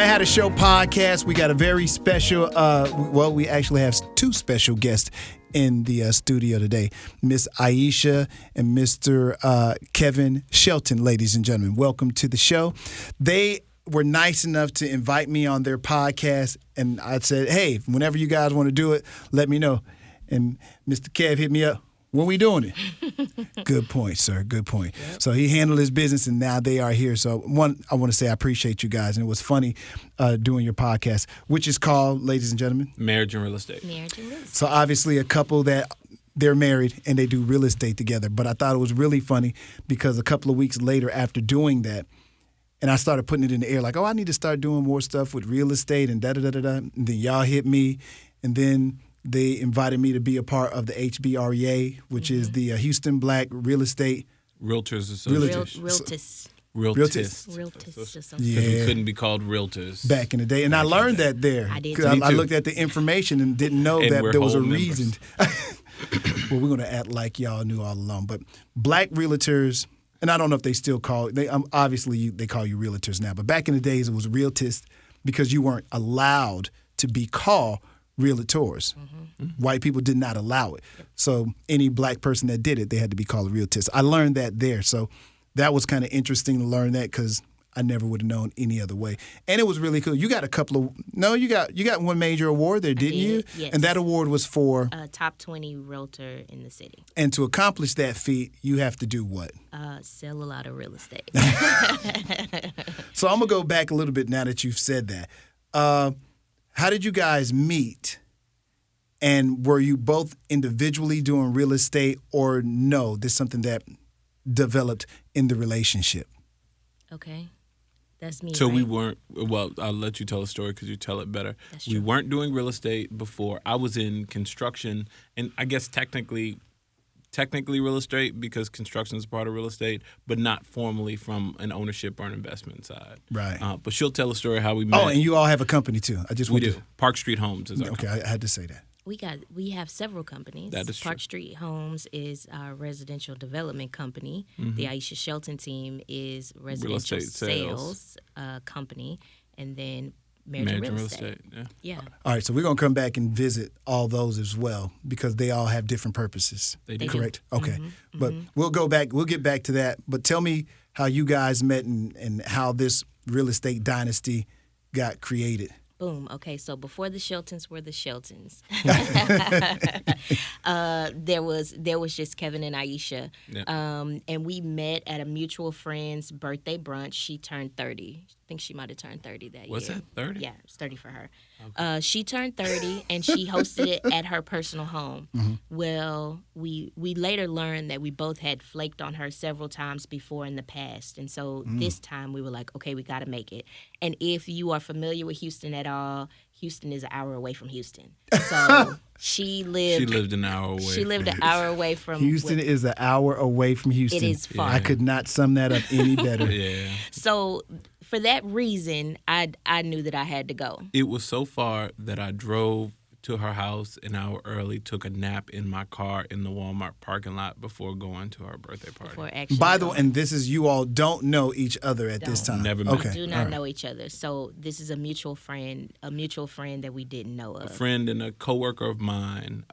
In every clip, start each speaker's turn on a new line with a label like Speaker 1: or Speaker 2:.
Speaker 1: Madd Hatta Show podcast. We got a very special, we actually have two special guests in the studio today. Miss Ayesha and Mr. Kevan Shelton, ladies and gentlemen. Welcome to the show. They were nice enough to invite me on their podcast, and I said, hey, whenever you guys want to do it, let me know. And Mr. Kev hit me up. When we doing it? Good point, sir. Good point. Yep. So he handled his business, and now they are here. So I want to say I appreciate you guys, and it was funny doing your podcast, which is called, ladies and gentlemen,
Speaker 2: Marriage and Real Estate.
Speaker 3: Marriage and Real Estate.
Speaker 1: So obviously a couple that they're married and they do real estate together. But I thought it was really funny because a couple of weeks later after doing that, and I started putting it in the air like, oh, I need to start doing more stuff with real estate and da-da-da-da-da. And then y'all hit me, and then they invited me to be a part of the HBREA, which is the Houston Black Real Estate
Speaker 2: Realtors Association.
Speaker 3: Realtors.
Speaker 1: Yeah.
Speaker 2: We couldn't be called realtors.
Speaker 1: Back in the day. And I learned that there.
Speaker 3: I did.
Speaker 1: Because I looked at the information and didn't know
Speaker 2: And
Speaker 1: that there was a
Speaker 2: whole
Speaker 1: reason. Well, we're going to act like y'all knew all along. But black realtors, and I don't know if they still call they obviously they call you realtors now, but back in the days it was realtists because you weren't allowed to be called realtors. Mm-hmm. White people did not allow it. So any black person that did it, they had to be called a realtist. I learned that there. So that was kind of interesting to learn that because I never would have known any other way. And it was really cool. You got you got one major award there, didn't you?
Speaker 3: Yes.
Speaker 1: And that award was for?
Speaker 3: Top 20 realtor in the city.
Speaker 1: And to accomplish that feat, you have to do what?
Speaker 3: Sell a lot of real estate.
Speaker 1: So I'm going to go back a little bit now that you've said that. How did you guys meet? And were you both individually doing real estate or no? This is something that developed in the relationship.
Speaker 3: Okay. That's me.
Speaker 2: So
Speaker 3: right?
Speaker 2: we weren't, well, I'll let you tell the story because you tell it better.
Speaker 3: That's true.
Speaker 2: We weren't doing real estate before. I was in construction, and I guess technically real estate because construction is part of real estate, but not formally from an ownership or an investment side.
Speaker 1: Right.
Speaker 2: But she'll tell a story how we met.
Speaker 1: Oh, and you all have a company too.
Speaker 2: We do. Park Street Homes is our
Speaker 1: Okay,
Speaker 2: company.
Speaker 1: I had to say that.
Speaker 3: We have several companies.
Speaker 2: That is
Speaker 3: Park
Speaker 2: true.
Speaker 3: Street Homes is our residential development company.
Speaker 2: Mm-hmm.
Speaker 3: The Ayesha Shelton team is residential
Speaker 2: estate
Speaker 3: sales company, and then Marriage and Real Estate. Yeah.
Speaker 1: All right, so we're going to come back and visit all those as well because they all have different purposes.
Speaker 2: They do.
Speaker 1: Correct? Okay.
Speaker 3: Mm-hmm.
Speaker 1: But we'll get back to that. But tell me how you guys met and how this real estate dynasty got created.
Speaker 3: Boom. Okay, so before the Sheltons were the Sheltons, there was just Kevan and Ayesha, and we met at a mutual friend's birthday brunch. She turned 30. I think she might have turned 30 that year.
Speaker 2: Was that 30?
Speaker 3: Yeah, it's 30 for her. Okay. She turned 30, and she hosted it at her personal home. Mm-hmm. Well, we later learned that we both had flaked on her several times before in the past, and so this time we were like, okay, we got to make it. And if you are familiar with Houston at all, Houston is an hour away from Houston. So she lived
Speaker 2: an hour away.
Speaker 3: She lived an hour away from
Speaker 1: Houston is an hour away from Houston.
Speaker 3: It is far.
Speaker 1: I could not sum that up any better.
Speaker 2: Yeah.
Speaker 3: So for that reason, I knew that I had to go.
Speaker 2: It was so far that I drove to her house an hour early, took a nap in my car in the Walmart parking lot before going to her birthday party.
Speaker 1: By the way, and this is you all don't know each other at this time.
Speaker 2: Never met.
Speaker 1: Okay.
Speaker 3: Do not know each other. So this is a mutual friend that we didn't know of.
Speaker 2: A friend and a coworker of mine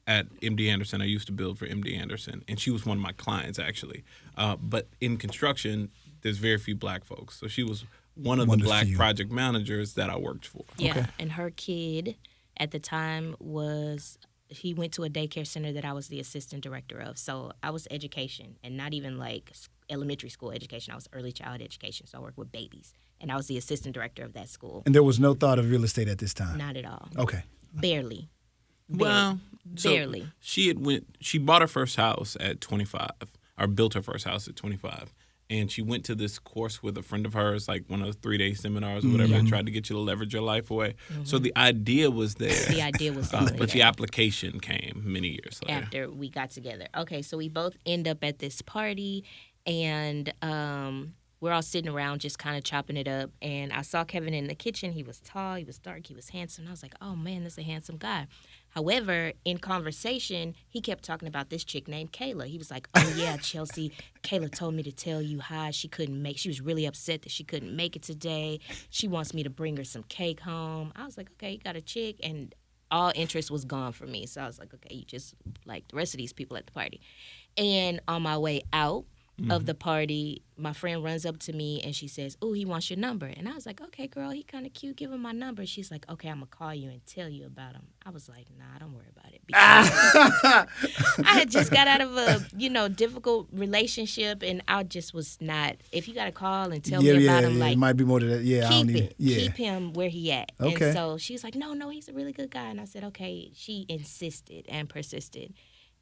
Speaker 2: at MD Anderson. I used to build for MD Anderson, and she was one of my clients actually. But in construction, there's very few black folks, so she was one of the black project managers that I worked for.
Speaker 3: Yeah,
Speaker 1: okay.
Speaker 3: And her kid at the time he went to a daycare center that I was the assistant director of. So I was education, and not even like elementary school education. I was early childhood education, so I worked with babies. And I was the assistant director of that school.
Speaker 1: And there was no thought of real estate at this time?
Speaker 3: Not at all.
Speaker 1: Okay.
Speaker 3: Barely.
Speaker 2: Well,
Speaker 3: barely.
Speaker 2: So she bought her first house at 25, or built her first house at 25. And she went to this course with a friend of hers, like one of those 3-day seminars or whatever, and tried to get you to leverage your life away. Mm-hmm. So the idea was there.
Speaker 3: The idea was there.
Speaker 2: But the application came many years later.
Speaker 3: After we got together. Okay, so we both end up at this party, and we're all sitting around just kind of chopping it up. And I saw Kevan in the kitchen. He was tall, he was dark, he was handsome. And I was like, oh, man, this is a handsome guy. However, in conversation, he kept talking about this chick named Kayla. He was like, "Oh yeah, Chelsea, Kayla told me to tell you hi. She was really upset that she couldn't make it today. She wants me to bring her some cake home." I was like, "Okay, you got a chick," and all interest was gone for me. So I was like, "Okay, you just like the rest of these people at the party." And on my way out of the party, my friend runs up to me and she says, "Oh, he wants your number." And I was like, "Okay, girl, he kind of cute. Give him my number." She's like, "Okay, I'm going to call you and tell you about him." I was like, "Nah, don't worry about it." Because I had just got out of a, difficult relationship, and I just was not, if you got to call and tell me about him, like,
Speaker 1: it might be more than that. Yeah, I don't
Speaker 3: keep
Speaker 1: need
Speaker 3: it.
Speaker 1: Yeah.
Speaker 3: Keep him where he at.
Speaker 1: Okay.
Speaker 3: And so she's like, no, he's a really good guy. And I said, okay. She insisted and persisted.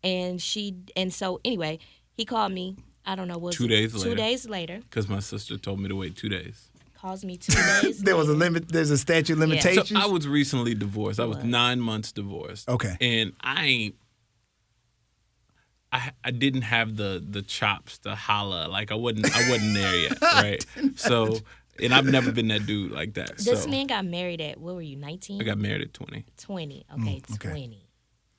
Speaker 3: And so anyway, he called me. I don't know what.
Speaker 2: 2 days later.
Speaker 3: 2 days later.
Speaker 2: Because my sister told me to wait 2 days.
Speaker 3: Calls me 2 days.
Speaker 1: There was a limit. There's a statute of limitations.
Speaker 2: So I was recently divorced. I was 9 months divorced.
Speaker 1: Okay.
Speaker 2: And I didn't have the chops to holla. Like I wasn't there yet, right? So, and I've never been that dude like that.
Speaker 3: This man got married at, what were you, 19?
Speaker 2: I got married at 20.
Speaker 3: 20. Okay, 20.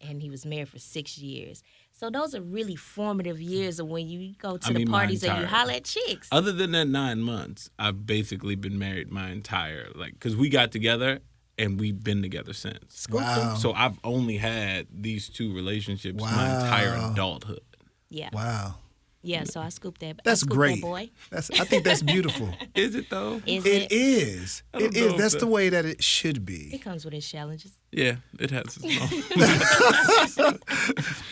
Speaker 3: And he was married for 6 years. So those are really formative years of when you go to the parties and you holler at chicks.
Speaker 2: Other than that 9 months, I've basically been married my entire, because we got together and we've been together since.
Speaker 1: Wow.
Speaker 2: So I've only had these 2 relationships my entire adulthood.
Speaker 3: Yeah.
Speaker 1: Wow.
Speaker 3: Yeah, so I scooped that.
Speaker 1: That's great.
Speaker 3: That boy.
Speaker 1: I think that's beautiful.
Speaker 2: Is it though?
Speaker 3: Is
Speaker 1: It is. It is. That's the way that it should
Speaker 3: It
Speaker 1: be.
Speaker 3: comes with its challenges.
Speaker 2: Yeah, it has its moments.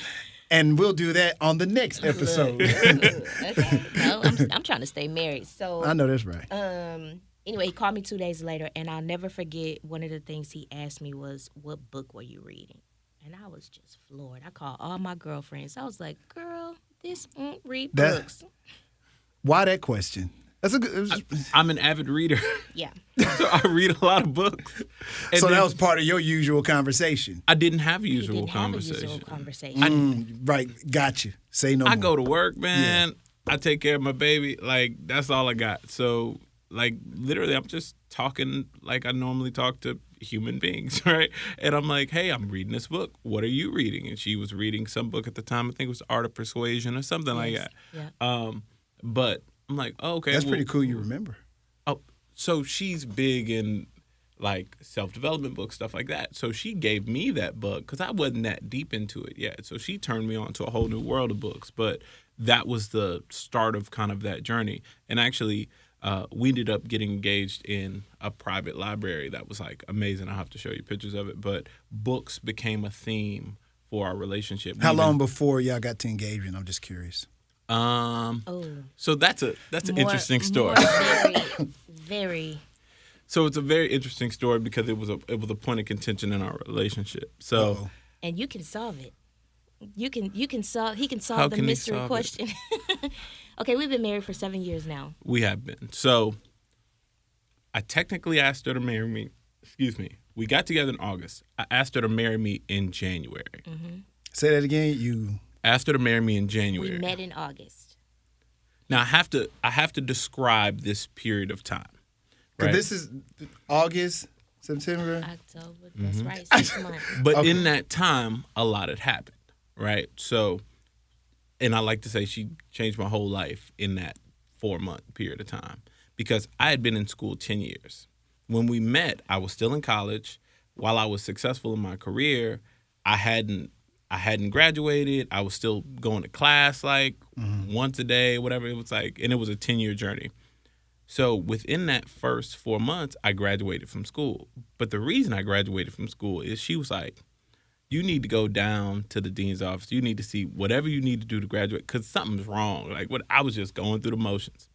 Speaker 1: And we'll do that on the next episode.
Speaker 3: Okay. No, I'm trying to stay married. So
Speaker 1: I know that's right.
Speaker 3: Anyway, he called me 2 days later, and I'll never forget one of the things he asked me was, "What book were you reading?" And I was just floored. I called all my girlfriends. I was like, "Girl, read books."
Speaker 1: Why that question? That's a good.
Speaker 2: I'm an avid reader.
Speaker 3: Yeah.
Speaker 2: So I read a lot of books. And
Speaker 1: So that was part of your usual conversation.
Speaker 2: I didn't have a
Speaker 3: He
Speaker 2: usual
Speaker 3: didn't have a
Speaker 2: conversation.
Speaker 3: usual conversation.
Speaker 1: Right. Got you. Say no more.
Speaker 2: I go to work, man. I take care of my baby. Like, that's all I got. So, like, literally, I'm just talking like I normally talk to human beings, right? And I'm like, hey, I'm reading this book. What are you reading? And she was reading some book at the time. I think it was Art of Persuasion or something like that.
Speaker 3: Yeah.
Speaker 2: But I'm like, oh, okay.
Speaker 1: That's pretty cool. You remember?
Speaker 2: Oh, so she's big in like self-development books, stuff like that. So she gave me that book because I wasn't that deep into it yet. So she turned me on to a whole new world of books. But that was the start of kind of that journey. And actually, we ended up getting engaged in a private library that was like amazing. I'll have to show you pictures of it. But books became a theme for our relationship.
Speaker 1: How long before y'all got to engagement? I'm just curious.
Speaker 2: So that's an interesting story.
Speaker 3: Very.
Speaker 2: So it's a very interesting story because it was a point of contention in our relationship. So
Speaker 3: and you can solve it. He can solve
Speaker 2: How
Speaker 3: the
Speaker 2: can he
Speaker 3: mystery
Speaker 2: solve it?
Speaker 3: question. Okay, we've been married for 7 years now.
Speaker 2: we have been. So I technically asked her to marry me. Excuse me. We got together in August. I asked her to marry me in January.
Speaker 1: Say that again. You
Speaker 2: Asked her to marry me in January.
Speaker 3: We met in August.
Speaker 2: Now I have to describe this period of time. Right?
Speaker 1: This is August, September.
Speaker 3: October. That's right. 6 months.
Speaker 2: But in that time, a lot had happened, right? So, and I like to say she changed my whole life in that 4-month period of time because I had been in school 10 years. When we met, I was still in college. While I was successful in my career, I hadn't graduated. I was still going to class like once a day, whatever it was like, and it was a 10-year journey. So within that first 4 months, I graduated from school. But the reason I graduated from school is she was like, you need to go down to the dean's office. You need to see whatever you need to do to graduate because something's wrong. Like I was just going through the motions.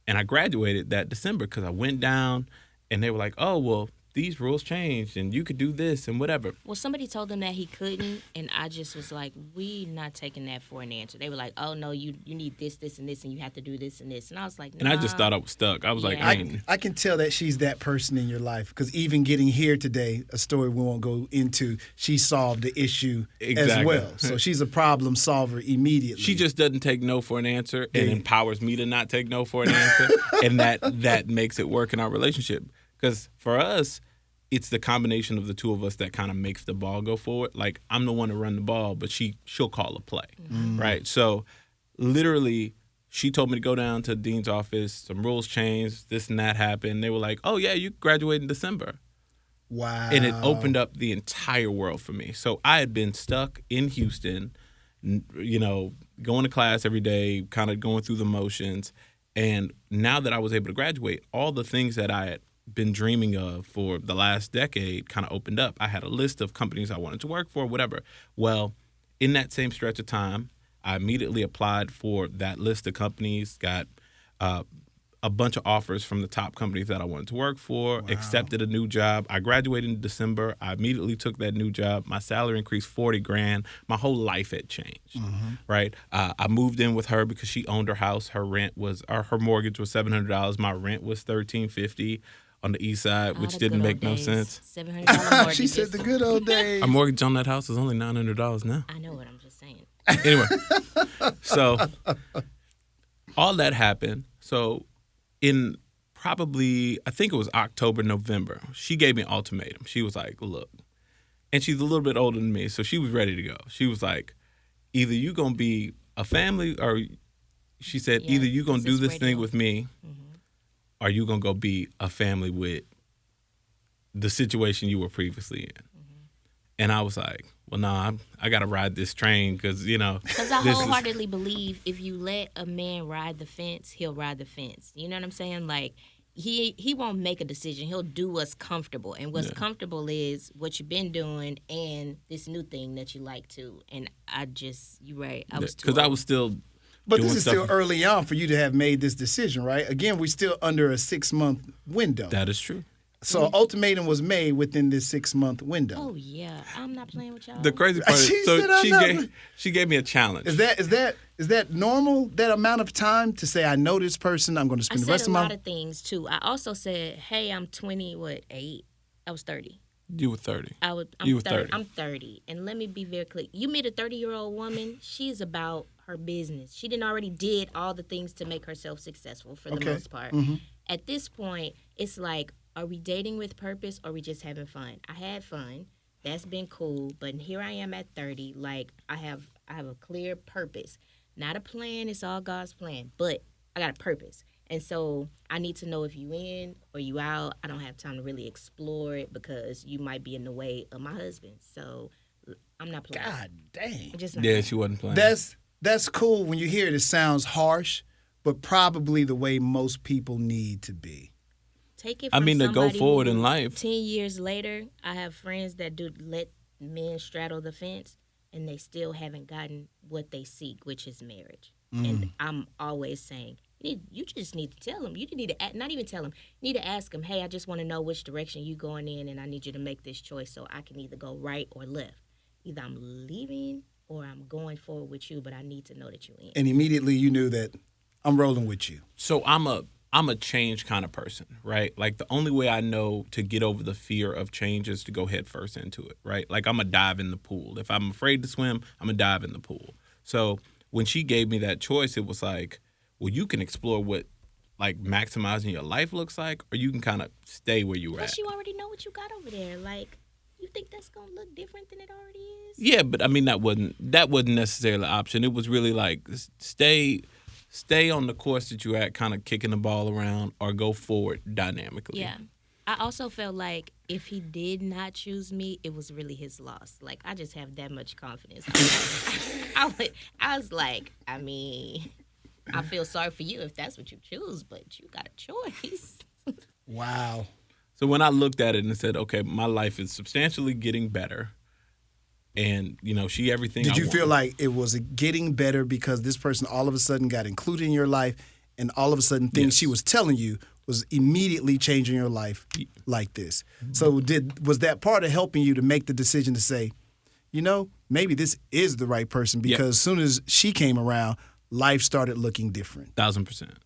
Speaker 2: And I graduated that December because I went down and they were like, oh, well, these rules changed and you could do this and whatever.
Speaker 3: Well, somebody told them that he couldn't, and I just was like, we not taking that for an answer. They were like, oh, no, you need this, this, and this, and you have to do this and this. And I was like, nah.
Speaker 2: And I just thought I was stuck. I was like,
Speaker 1: I can tell that she's that person in your life because even getting here today, a story we won't go into, she solved the issue as well. So she's a problem solver immediately.
Speaker 2: She just doesn't take no for an answer and empowers me to not take no for an answer. And that makes it work in our relationship. Because for us, it's the combination of the two of us that kind of makes the ball go forward. Like, I'm the one to run the ball, but she'll call a play, right? So literally, she told me to go down to the dean's office. Some rules changed. This and that happened. They were like, oh, yeah, you graduate in December.
Speaker 1: Wow.
Speaker 2: And it opened up the entire world for me. So I had been stuck in Houston, you know, going to class every day, kind of going through the motions. And now that I was able to graduate, all the things that I had been dreaming of for the last decade kind of opened up. I had a list of companies I wanted to work for, whatever. Well, in that same stretch of time, I immediately applied for that list of companies, got a bunch of offers from the top companies that I wanted to work for, accepted a new job. I graduated in December. I immediately took that new job. My salary increased 40 grand. My whole life had changed, right? I moved in with her because she owned her house. Her rent was, or her mortgage was $700. My rent was $1,350 on the east side, which didn't make no sense.
Speaker 3: $700 mortgages.
Speaker 1: She said the good old days.
Speaker 2: Our mortgage on that house is only $900 now.
Speaker 3: I know what I'm just saying.
Speaker 2: Anyway, so all that happened. So in probably, I think it was October, November, she gave me an ultimatum. She was like, look, and she's a little bit older than me, so she was ready to go. She was like, either you going to be a family, or she said, either you going to do this thing with me, or you going to go be a family with the situation you were previously in. And I was like, well, no, I got to ride this train because, you know.
Speaker 3: Because I wholeheartedly believe if you let a man ride the fence, he'll ride the fence. You know what I'm saying? Like, he won't make a decision. He'll do what's comfortable. And what's comfortable is what you've been doing and this new thing that you like to. And you're right. I was too old.
Speaker 2: Because I was still
Speaker 1: But
Speaker 2: doing
Speaker 1: this is
Speaker 2: stuff.
Speaker 1: still early on for you to have made this decision, right? Again, we're still under a 6-month window.
Speaker 2: That is true.
Speaker 1: So ultimatum was made within this 6-month window.
Speaker 3: Oh, yeah. I'm not playing with y'all.
Speaker 2: The crazy part is, she gave me a challenge.
Speaker 1: Is that normal, that amount of time to say, I know this person, I'm going to spend the rest of my...
Speaker 3: I said a lot of things, too. I also said, hey, I'm 8? I was 30.
Speaker 2: You were 30.
Speaker 3: You were 30. I'm 30. And let me be very clear. You meet a 30-year-old woman, she's about her business. She didn't already did all the things to make herself successful for the most part. At this point, it's like, are we dating with purpose or are we just having fun? I had fun. That's been cool. But here I am at 30. Like, I have a clear purpose. Not a plan. It's all God's plan. But I got a purpose. And so I need to know if you in or you out. I don't have time to really explore it because you might be in the way of my husband. So I'm not playing.
Speaker 1: God dang.
Speaker 3: I'm just not
Speaker 2: Yeah,
Speaker 3: playing.
Speaker 2: she wasn't playing.
Speaker 1: That's cool. When you hear it, it sounds harsh, but probably the way most people need to be.
Speaker 3: Take it from
Speaker 2: to go
Speaker 3: somebody
Speaker 2: forward
Speaker 3: who,
Speaker 2: in life.
Speaker 3: 10 years later, I have friends that do let men straddle the fence, and they still haven't gotten what they seek, which is marriage. And I'm always saying, you just need to tell them. You need to not even tell them. You need to ask them, hey, I just want to know which direction you're going in, and I need you to make this choice so I can either go right or left. Either I'm leaving or I'm going forward with you, but I need to know that you're in.
Speaker 1: And immediately you knew that I'm rolling with you.
Speaker 2: So I'm a change kind of person, right? Like, the only way I know to get over the fear of change is to go head first into it, right? Like, I'm a dive in the pool. If I'm afraid to swim, I'm a dive in the pool. So when she gave me that choice, it was like, well, you can explore what, like, maximizing your life looks like, or you can kind of stay where you're at.
Speaker 3: Plus, you already know what you got over there. Like, you think that's going to look different than it already is?
Speaker 2: Yeah, but I mean, that wasn't necessarily an option. It was really like, stay on the course that you're at, kind of kicking the ball around, or go forward dynamically.
Speaker 3: Yeah. I also felt like if he did not choose me, it was really his loss. Like, I just have that much confidence. I was like, I mean, I feel sorry for you if that's what you choose, but you got a choice.
Speaker 1: Wow.
Speaker 2: So when I looked at it and said, okay, my life is substantially getting better, and, you know, she everything
Speaker 1: Did
Speaker 2: I
Speaker 1: you
Speaker 2: wanted.
Speaker 1: feel like it was getting better because this person all of a sudden got included in your life, and all of a sudden things she was telling you was immediately changing your life like this? So was that part of helping you to make the decision to say, you know, maybe this is the right person? Because as soon as she came around, life started looking different.
Speaker 2: 1,000%.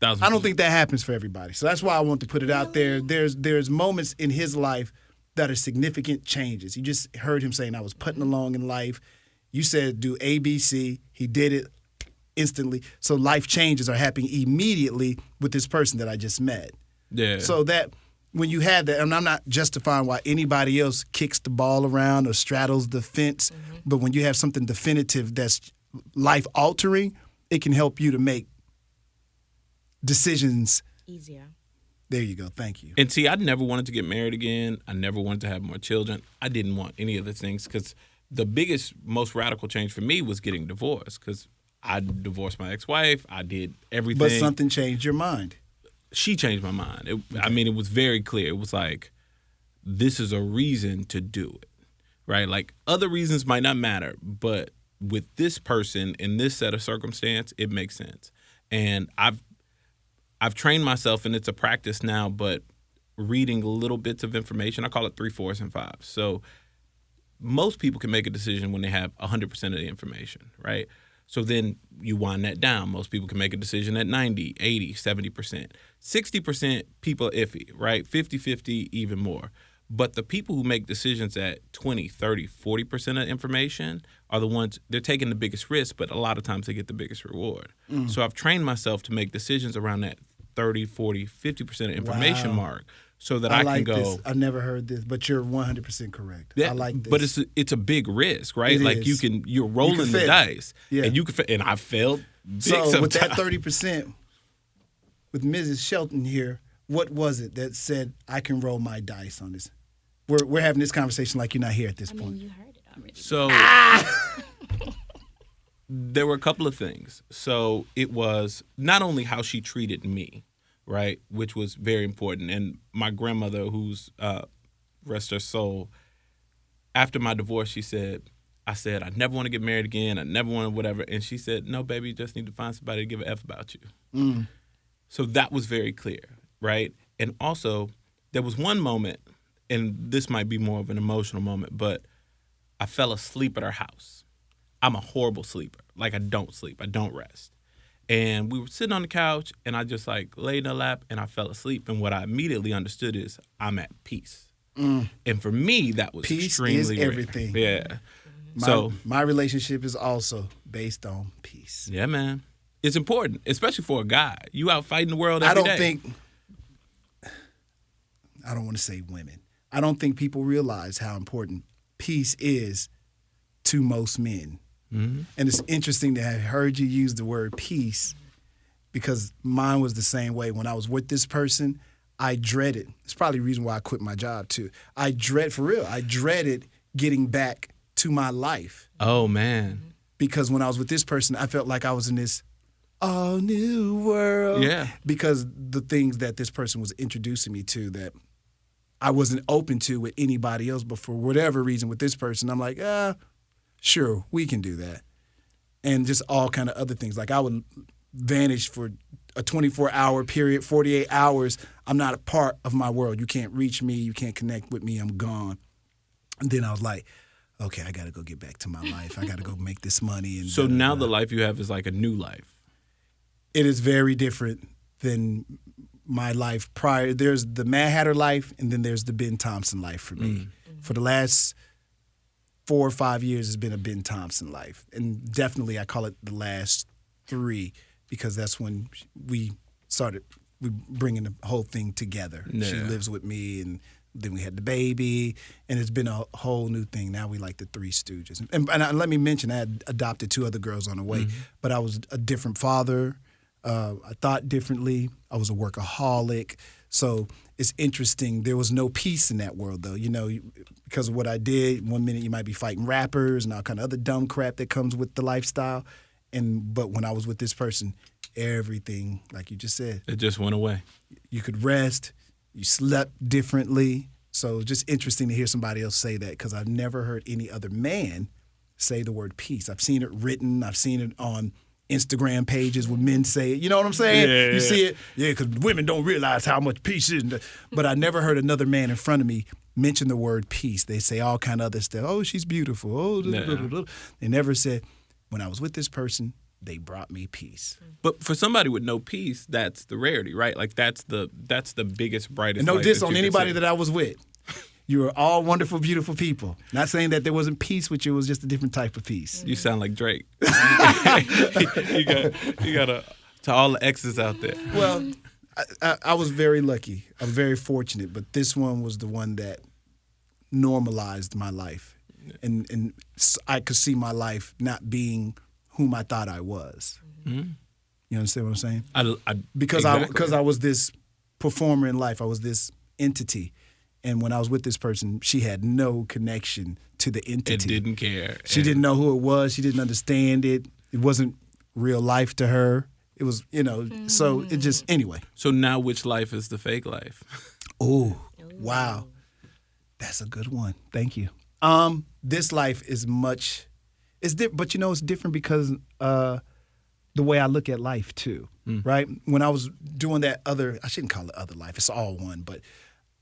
Speaker 1: I don't think that happens for everybody. So that's why I want to put it out there. There's moments in his life that are significant changes. You just heard him saying, I was putting along in life. You said do A, B, C. He did it instantly. So life changes are happening immediately with this person that I just met.
Speaker 2: Yeah.
Speaker 1: So when you have that, and I'm not justifying why anybody else kicks the ball around or straddles the fence, but when you have something definitive that's life-altering, it can help you to make decisions
Speaker 3: easier.
Speaker 1: There you go. Thank you.
Speaker 2: And see, I never wanted to get married again. I never wanted to have more children. I didn't want any of the things because the biggest, most radical change for me was getting divorced because I divorced my ex-wife. I did everything.
Speaker 1: But something changed your mind.
Speaker 2: She changed my mind. I mean, it was very clear. It was like, this is a reason to do it, right? Like, other reasons might not matter, but with this person in this set of circumstance, it makes sense. And I've trained myself, and it's a practice now, but reading little bits of information, I call it 3, 4s, and 5s. So most people can make a decision when they have 100% of the information, right? So then you wind that down. Most people can make a decision at 90, 80, 70%. 60% people are iffy, right? 50-50, even more. But the people who make decisions at 20, 30, 40% of information are the ones, they're taking the biggest risk, but a lot of times they get the biggest reward. So I've trained myself to make decisions around that 30, 40, 50% information mark so that I can go.
Speaker 1: This. I never heard this, but you're 100% correct.
Speaker 2: Yeah,
Speaker 1: I like this.
Speaker 2: But it's a big risk, right?
Speaker 1: It
Speaker 2: like
Speaker 1: is.
Speaker 2: you're rolling the dice.
Speaker 1: Yeah.
Speaker 2: And you can and I failed big
Speaker 1: So
Speaker 2: sometimes.
Speaker 1: with that 30%, with Mrs. Shelton here, what was it that said I can roll my dice on this? We're having this conversation like you're not here at this point.
Speaker 3: You heard it already.
Speaker 2: So there were a couple of things. So it was not only how she treated me, right, which was very important. And my grandmother, who's rest her soul, after my divorce, I said, I never want to get married again. I never want to whatever. And she said, no, baby, you just need to find somebody to give a F about you. So that was very clear, right? And also, there was one moment, and this might be more of an emotional moment, but I fell asleep at her house. I'm a horrible sleeper. Like, I don't sleep. I don't rest. And we were sitting on the couch, and I just, like, laid in her lap, and I fell asleep. And what I immediately understood is I'm at peace. And for me, that was
Speaker 1: Peace
Speaker 2: extremely
Speaker 1: is
Speaker 2: rare.
Speaker 1: everything.
Speaker 2: Yeah.
Speaker 1: My relationship is also based on peace.
Speaker 2: Yeah, man. It's important, especially for a guy. You out fighting the world every day.
Speaker 1: I don't want to say women. I don't think people realize how important peace is to most men. And it's interesting to have heard you use the word peace because mine was the same way. When I was with this person, I dreaded. It's probably the reason why I quit my job too. I dreaded getting back to my life.
Speaker 2: Oh, man.
Speaker 1: Because when I was with this person, I felt like I was in this all new world.
Speaker 2: Yeah.
Speaker 1: Because the things that this person was introducing me to that I wasn't open to with anybody else, but for whatever reason with this person, I'm like, sure, we can do that. And just all kind of other things. Like I would vanish for a 24-hour period, 48 hours. I'm not a part of my world. You can't reach me. You can't connect with me. I'm gone. And then I was like, okay, I got to go get back to my life. I got to go make this money. And
Speaker 2: so now the life you have is like a new life.
Speaker 1: It is very different than my life prior. There's the Madd Hatta life, and then there's the Ben Thompson life for me. For the last 4 or 5 years, it's been a Ben Thompson life. And definitely I call it the last 3 because that's when we bringing the whole thing together.
Speaker 2: Yeah.
Speaker 1: She lives with me, and then we had the baby, and it's been a whole new thing. Now we like the Three Stooges. And let me mention, I had adopted 2 other girls on the way, but I was a different father. I thought differently. I was a workaholic. So it's interesting. There was no peace in that world, though. You know, because of what I did, one minute you might be fighting rappers and all kind of other dumb crap that comes with the lifestyle. But when I was with this person, everything, like you just said.
Speaker 2: It just went away.
Speaker 1: You could rest. You slept differently. So it's just interesting to hear somebody else say that because I've never heard any other man say the word peace. I've seen it written. I've seen it on Instagram pages where men say it. You know what I'm saying?
Speaker 2: Yeah,
Speaker 1: you see it? Yeah, because women don't realize how much peace is. But I never heard another man in front of me mention the word peace. They say all kind of other stuff. Oh, she's beautiful. Oh, They never said, when I was with this person, they brought me peace.
Speaker 2: But for somebody with no peace, that's the rarity, right? Like that's the biggest, brightest.
Speaker 1: And no
Speaker 2: light
Speaker 1: diss
Speaker 2: that
Speaker 1: on
Speaker 2: you could
Speaker 1: anybody
Speaker 2: see.
Speaker 1: that I was with. You were all wonderful, beautiful people. Not saying that there wasn't peace with you. It was just a different type of peace.
Speaker 2: You sound like Drake. you got to all the exes out there.
Speaker 1: Well, I was very lucky. I'm very fortunate, but this one was the one that normalized my life, and I could see my life not being whom I thought I was.
Speaker 2: Mm-hmm.
Speaker 1: You understand what I'm saying?
Speaker 2: Because
Speaker 1: I was this performer in life. I was this entity, and when I was with this person, she had no connection to the entity.
Speaker 2: And didn't care.
Speaker 1: She didn't know who it was. She didn't understand it. It wasn't real life to her. It was, so it just, anyway.
Speaker 2: So now which life is the fake life?
Speaker 1: Oh, wow. That's a good one. Thank you. This life is much, but it's different because the way I look at life too, right? When I was doing that I shouldn't call it other life, it's all one, but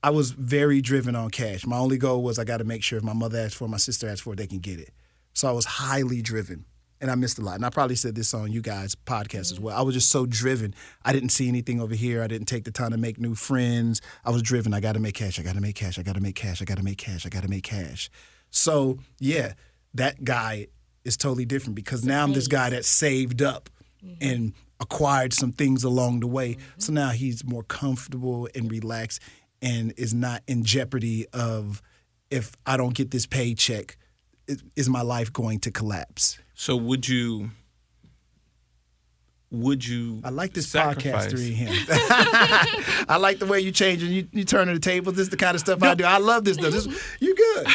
Speaker 1: I was very driven on cash. My only goal was I got to make sure if my mother asked for it, my sister asked for it, they can get it. So I was highly driven. And I missed a lot. And I probably said this on you guys' podcast as well. I was just so driven. I didn't see anything over here. I didn't take the time to make new friends. I was driven. I got to make cash. I got to make cash. I got to make cash. I got to make cash. I got to make cash. So, yeah, that guy is totally different because now I'm this guy that saved up and acquired some things along the way. So now he's more comfortable and relaxed and is not in jeopardy of if I don't get this paycheck, is my life going to collapse?
Speaker 2: So would you
Speaker 1: I like this
Speaker 2: sacrifice?
Speaker 1: podcast through him. I like the way you change and you turn the tables. This is the kind of stuff I do. I love this stuff. You good.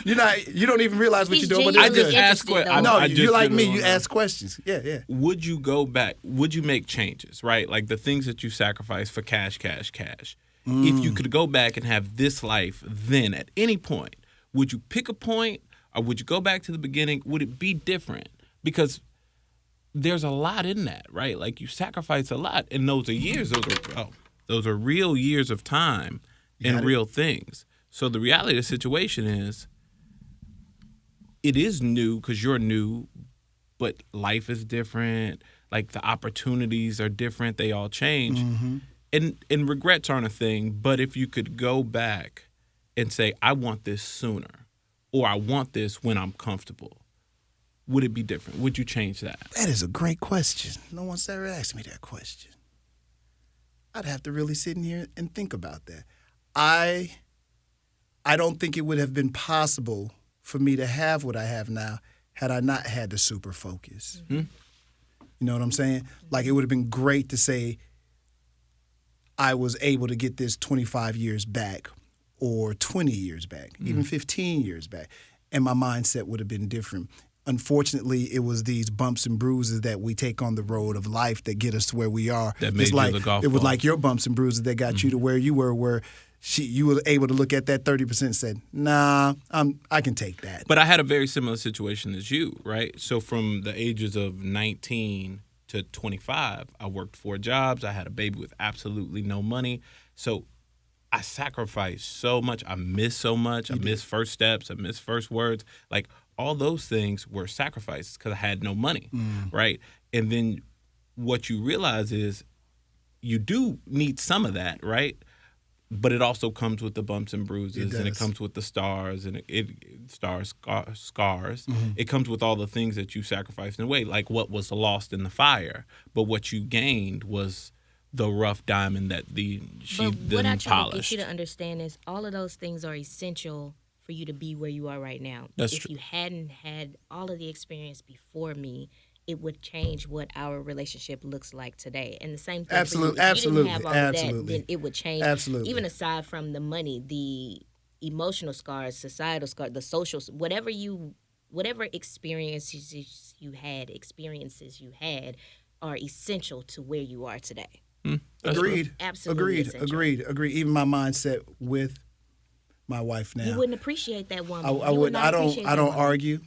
Speaker 1: You don't even realize what you're doing, but
Speaker 2: I
Speaker 1: it's
Speaker 2: just
Speaker 1: good.
Speaker 2: ask questions.
Speaker 1: No, you're like me. You ask questions. Yeah.
Speaker 2: Would you go back? Would you make changes, right? Like the things that you sacrifice for cash. If you could go back and have this life then at any point, would you pick a point or would you go back to the beginning? Would it be different? Because there's a lot in that, right? Like you sacrifice a lot, and those are years. Those are real years of time and real things. So the reality of the situation is, it is new because you're new, but life is different. Like the opportunities are different. They all change, and regrets aren't a thing. But if you could go back and say, I want this sooner, or I want this when I'm comfortable, would it be different? Would you change that?
Speaker 1: That is a great question. No one's ever asked me that question. I'd have to really sit in here and think about that. I don't think it would have been possible for me to have what I have now had I not had the super focus. You know what I'm saying? Like it would have been great to say I was able to get this 25 years back or 20 years back, even 15 years back, and my mindset would have been different. Unfortunately, it was these bumps and bruises that we take on the road of life that get us to where we are.
Speaker 2: That made you the golf
Speaker 1: It was
Speaker 2: ball.
Speaker 1: like your bumps and bruises that got you to where you were, where you were able to look at that 30% and said, nah, I can take that.
Speaker 2: But I had a very similar situation as you, right? So from the ages of 19 to 25, I worked 4 jobs. I had a baby with absolutely no money. So I sacrificed so much. I missed so much. I missed first steps. I missed first words. Like all those things were sacrifices because I had no money, right? And then what you realize is you do need some of that, right? But it also comes with the bumps and bruises, and it comes with the scars, and scars. It comes with all the things that you sacrificed in a way, like what was lost in the fire. But what you gained was the rough diamond that she
Speaker 3: But what I try
Speaker 2: polished.
Speaker 3: to get you to understand is all of those things are essential for you to be where you are right now.
Speaker 2: That's
Speaker 3: if
Speaker 2: true.
Speaker 3: you hadn't had all of the experience before me, it would change what our relationship looks like today. And the same thing
Speaker 1: Absolutely,
Speaker 3: for you. If you didn't have all of that,
Speaker 1: absolutely.
Speaker 3: then it would change.
Speaker 1: Absolutely.
Speaker 3: Even aside from the money, the emotional scars, societal scars, the social, whatever experiences you had are essential to where you are today.
Speaker 1: Agreed.
Speaker 3: Absolutely essential.
Speaker 1: Agreed. Even my mindset with my wife now.
Speaker 3: You wouldn't appreciate that woman.
Speaker 1: I wouldn't. I don't argue.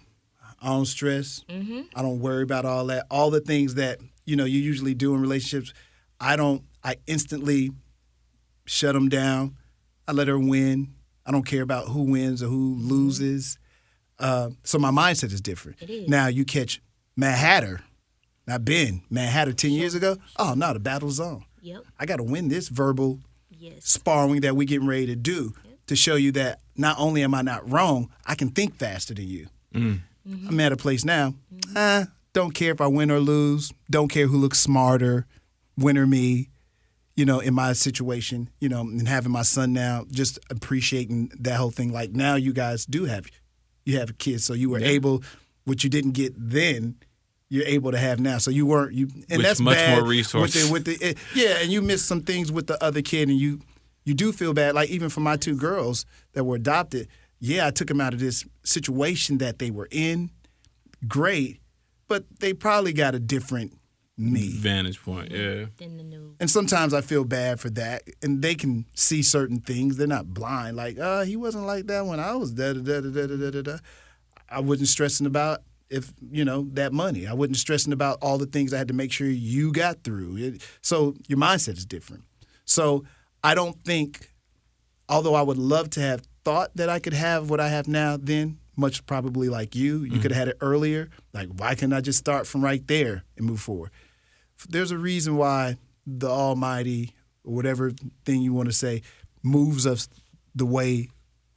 Speaker 1: I don't stress. I don't worry about all that. All the things that you usually do in relationships, I don't. I instantly shut them down. I let her win. I don't care about who wins or who loses. So my mindset is different.
Speaker 3: It is.
Speaker 1: Now you catch Madd Hatta, not Ben. Madd Hatta 10 years ago. Oh no, the battle's on.
Speaker 3: Yep.
Speaker 1: I got to win this verbal
Speaker 3: Yes.
Speaker 1: sparring that we're getting ready to do to show you that not only am I not wrong, I can think faster than you. I'm at a place now, don't care if I win or lose, don't care who looks smarter, win or me. in my situation, and having my son now, just appreciating that whole thing. Like now you guys you have kids, so you were able, what you didn't get then, you're able to have now. So you weren't, and
Speaker 2: Which
Speaker 1: that's
Speaker 2: much
Speaker 1: bad
Speaker 2: more resources.
Speaker 1: And you missed some things with the other kid, and you do feel bad. Like even for my two girls that were adopted, I took them out of this situation that they were in, great, but they probably got a different me.
Speaker 2: Vantage point, yeah.
Speaker 3: Than the new.
Speaker 1: And sometimes I feel bad for that, and they can see certain things. They're not blind. Like, he wasn't like that when I was da-da-da-da-da-da-da. I wasn't stressing about that money. I wasn't stressing about all the things I had to make sure you got through. So your mindset is different. So I don't think, although I would love to have thought that I could have what I have now then, much probably like you could have had it earlier. Like, why can't I just start from right there and move forward? There's a reason why the Almighty, or whatever thing you want to say, moves us the way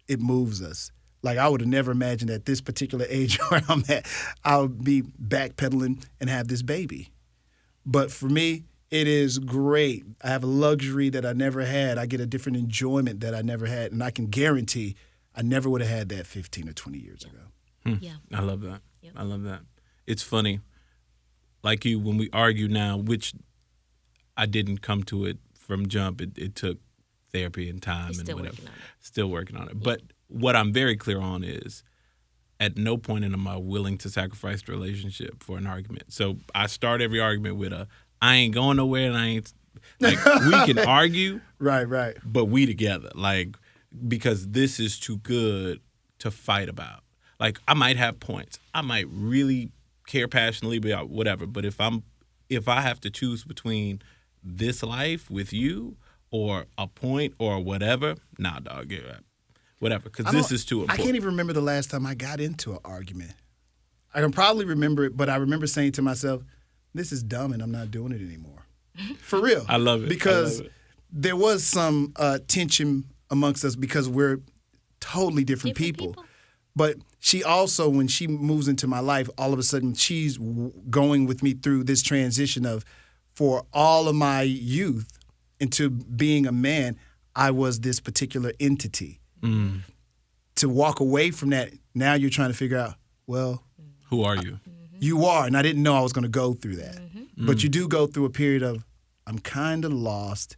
Speaker 1: it moves us. Like, I would have never imagined at this particular age where I'm at, I would be backpedaling and have this baby. But for me, it is great. I have a luxury that I never had. I get a different enjoyment that I never had. And I can guarantee I never would have had that 15 or 20 years ago.
Speaker 3: Yeah.
Speaker 2: I love that.
Speaker 3: Yep.
Speaker 2: I love that. It's funny. Like you, when we argue now, which I didn't come to it from jump. It took therapy and time and
Speaker 3: still
Speaker 2: whatever.
Speaker 3: working on it.
Speaker 2: Still working on it. But what I'm very clear on is at no point am I willing to sacrifice the relationship for an argument. So I start every argument with I ain't going nowhere and I ain't, like, we can argue.
Speaker 1: Right.
Speaker 2: But we together, like, because this is too good to fight about. Like, I might have points. I might really care passionately about whatever. But if I have to choose between this life with you or a point or whatever, nah, dog, get right. Whatever, because this is too important.
Speaker 1: I can't even remember the last time I got into an argument. I can probably remember it, but I remember saying to myself, this is dumb and I'm not doing it anymore. For real.
Speaker 2: I love it.
Speaker 1: Because there was some tension amongst us because we're totally different people. But she also, when she moves into my life, all of a sudden she's going with me through this transition of, for all of my youth into being a man, I was this particular entity.
Speaker 2: Mm.
Speaker 1: To walk away from that, now you're trying to figure out, well,
Speaker 2: who are you?
Speaker 1: You are, and I didn't know I was going to go through that.
Speaker 3: Mm-hmm.
Speaker 1: But you do go through a period of, I'm kind of lost.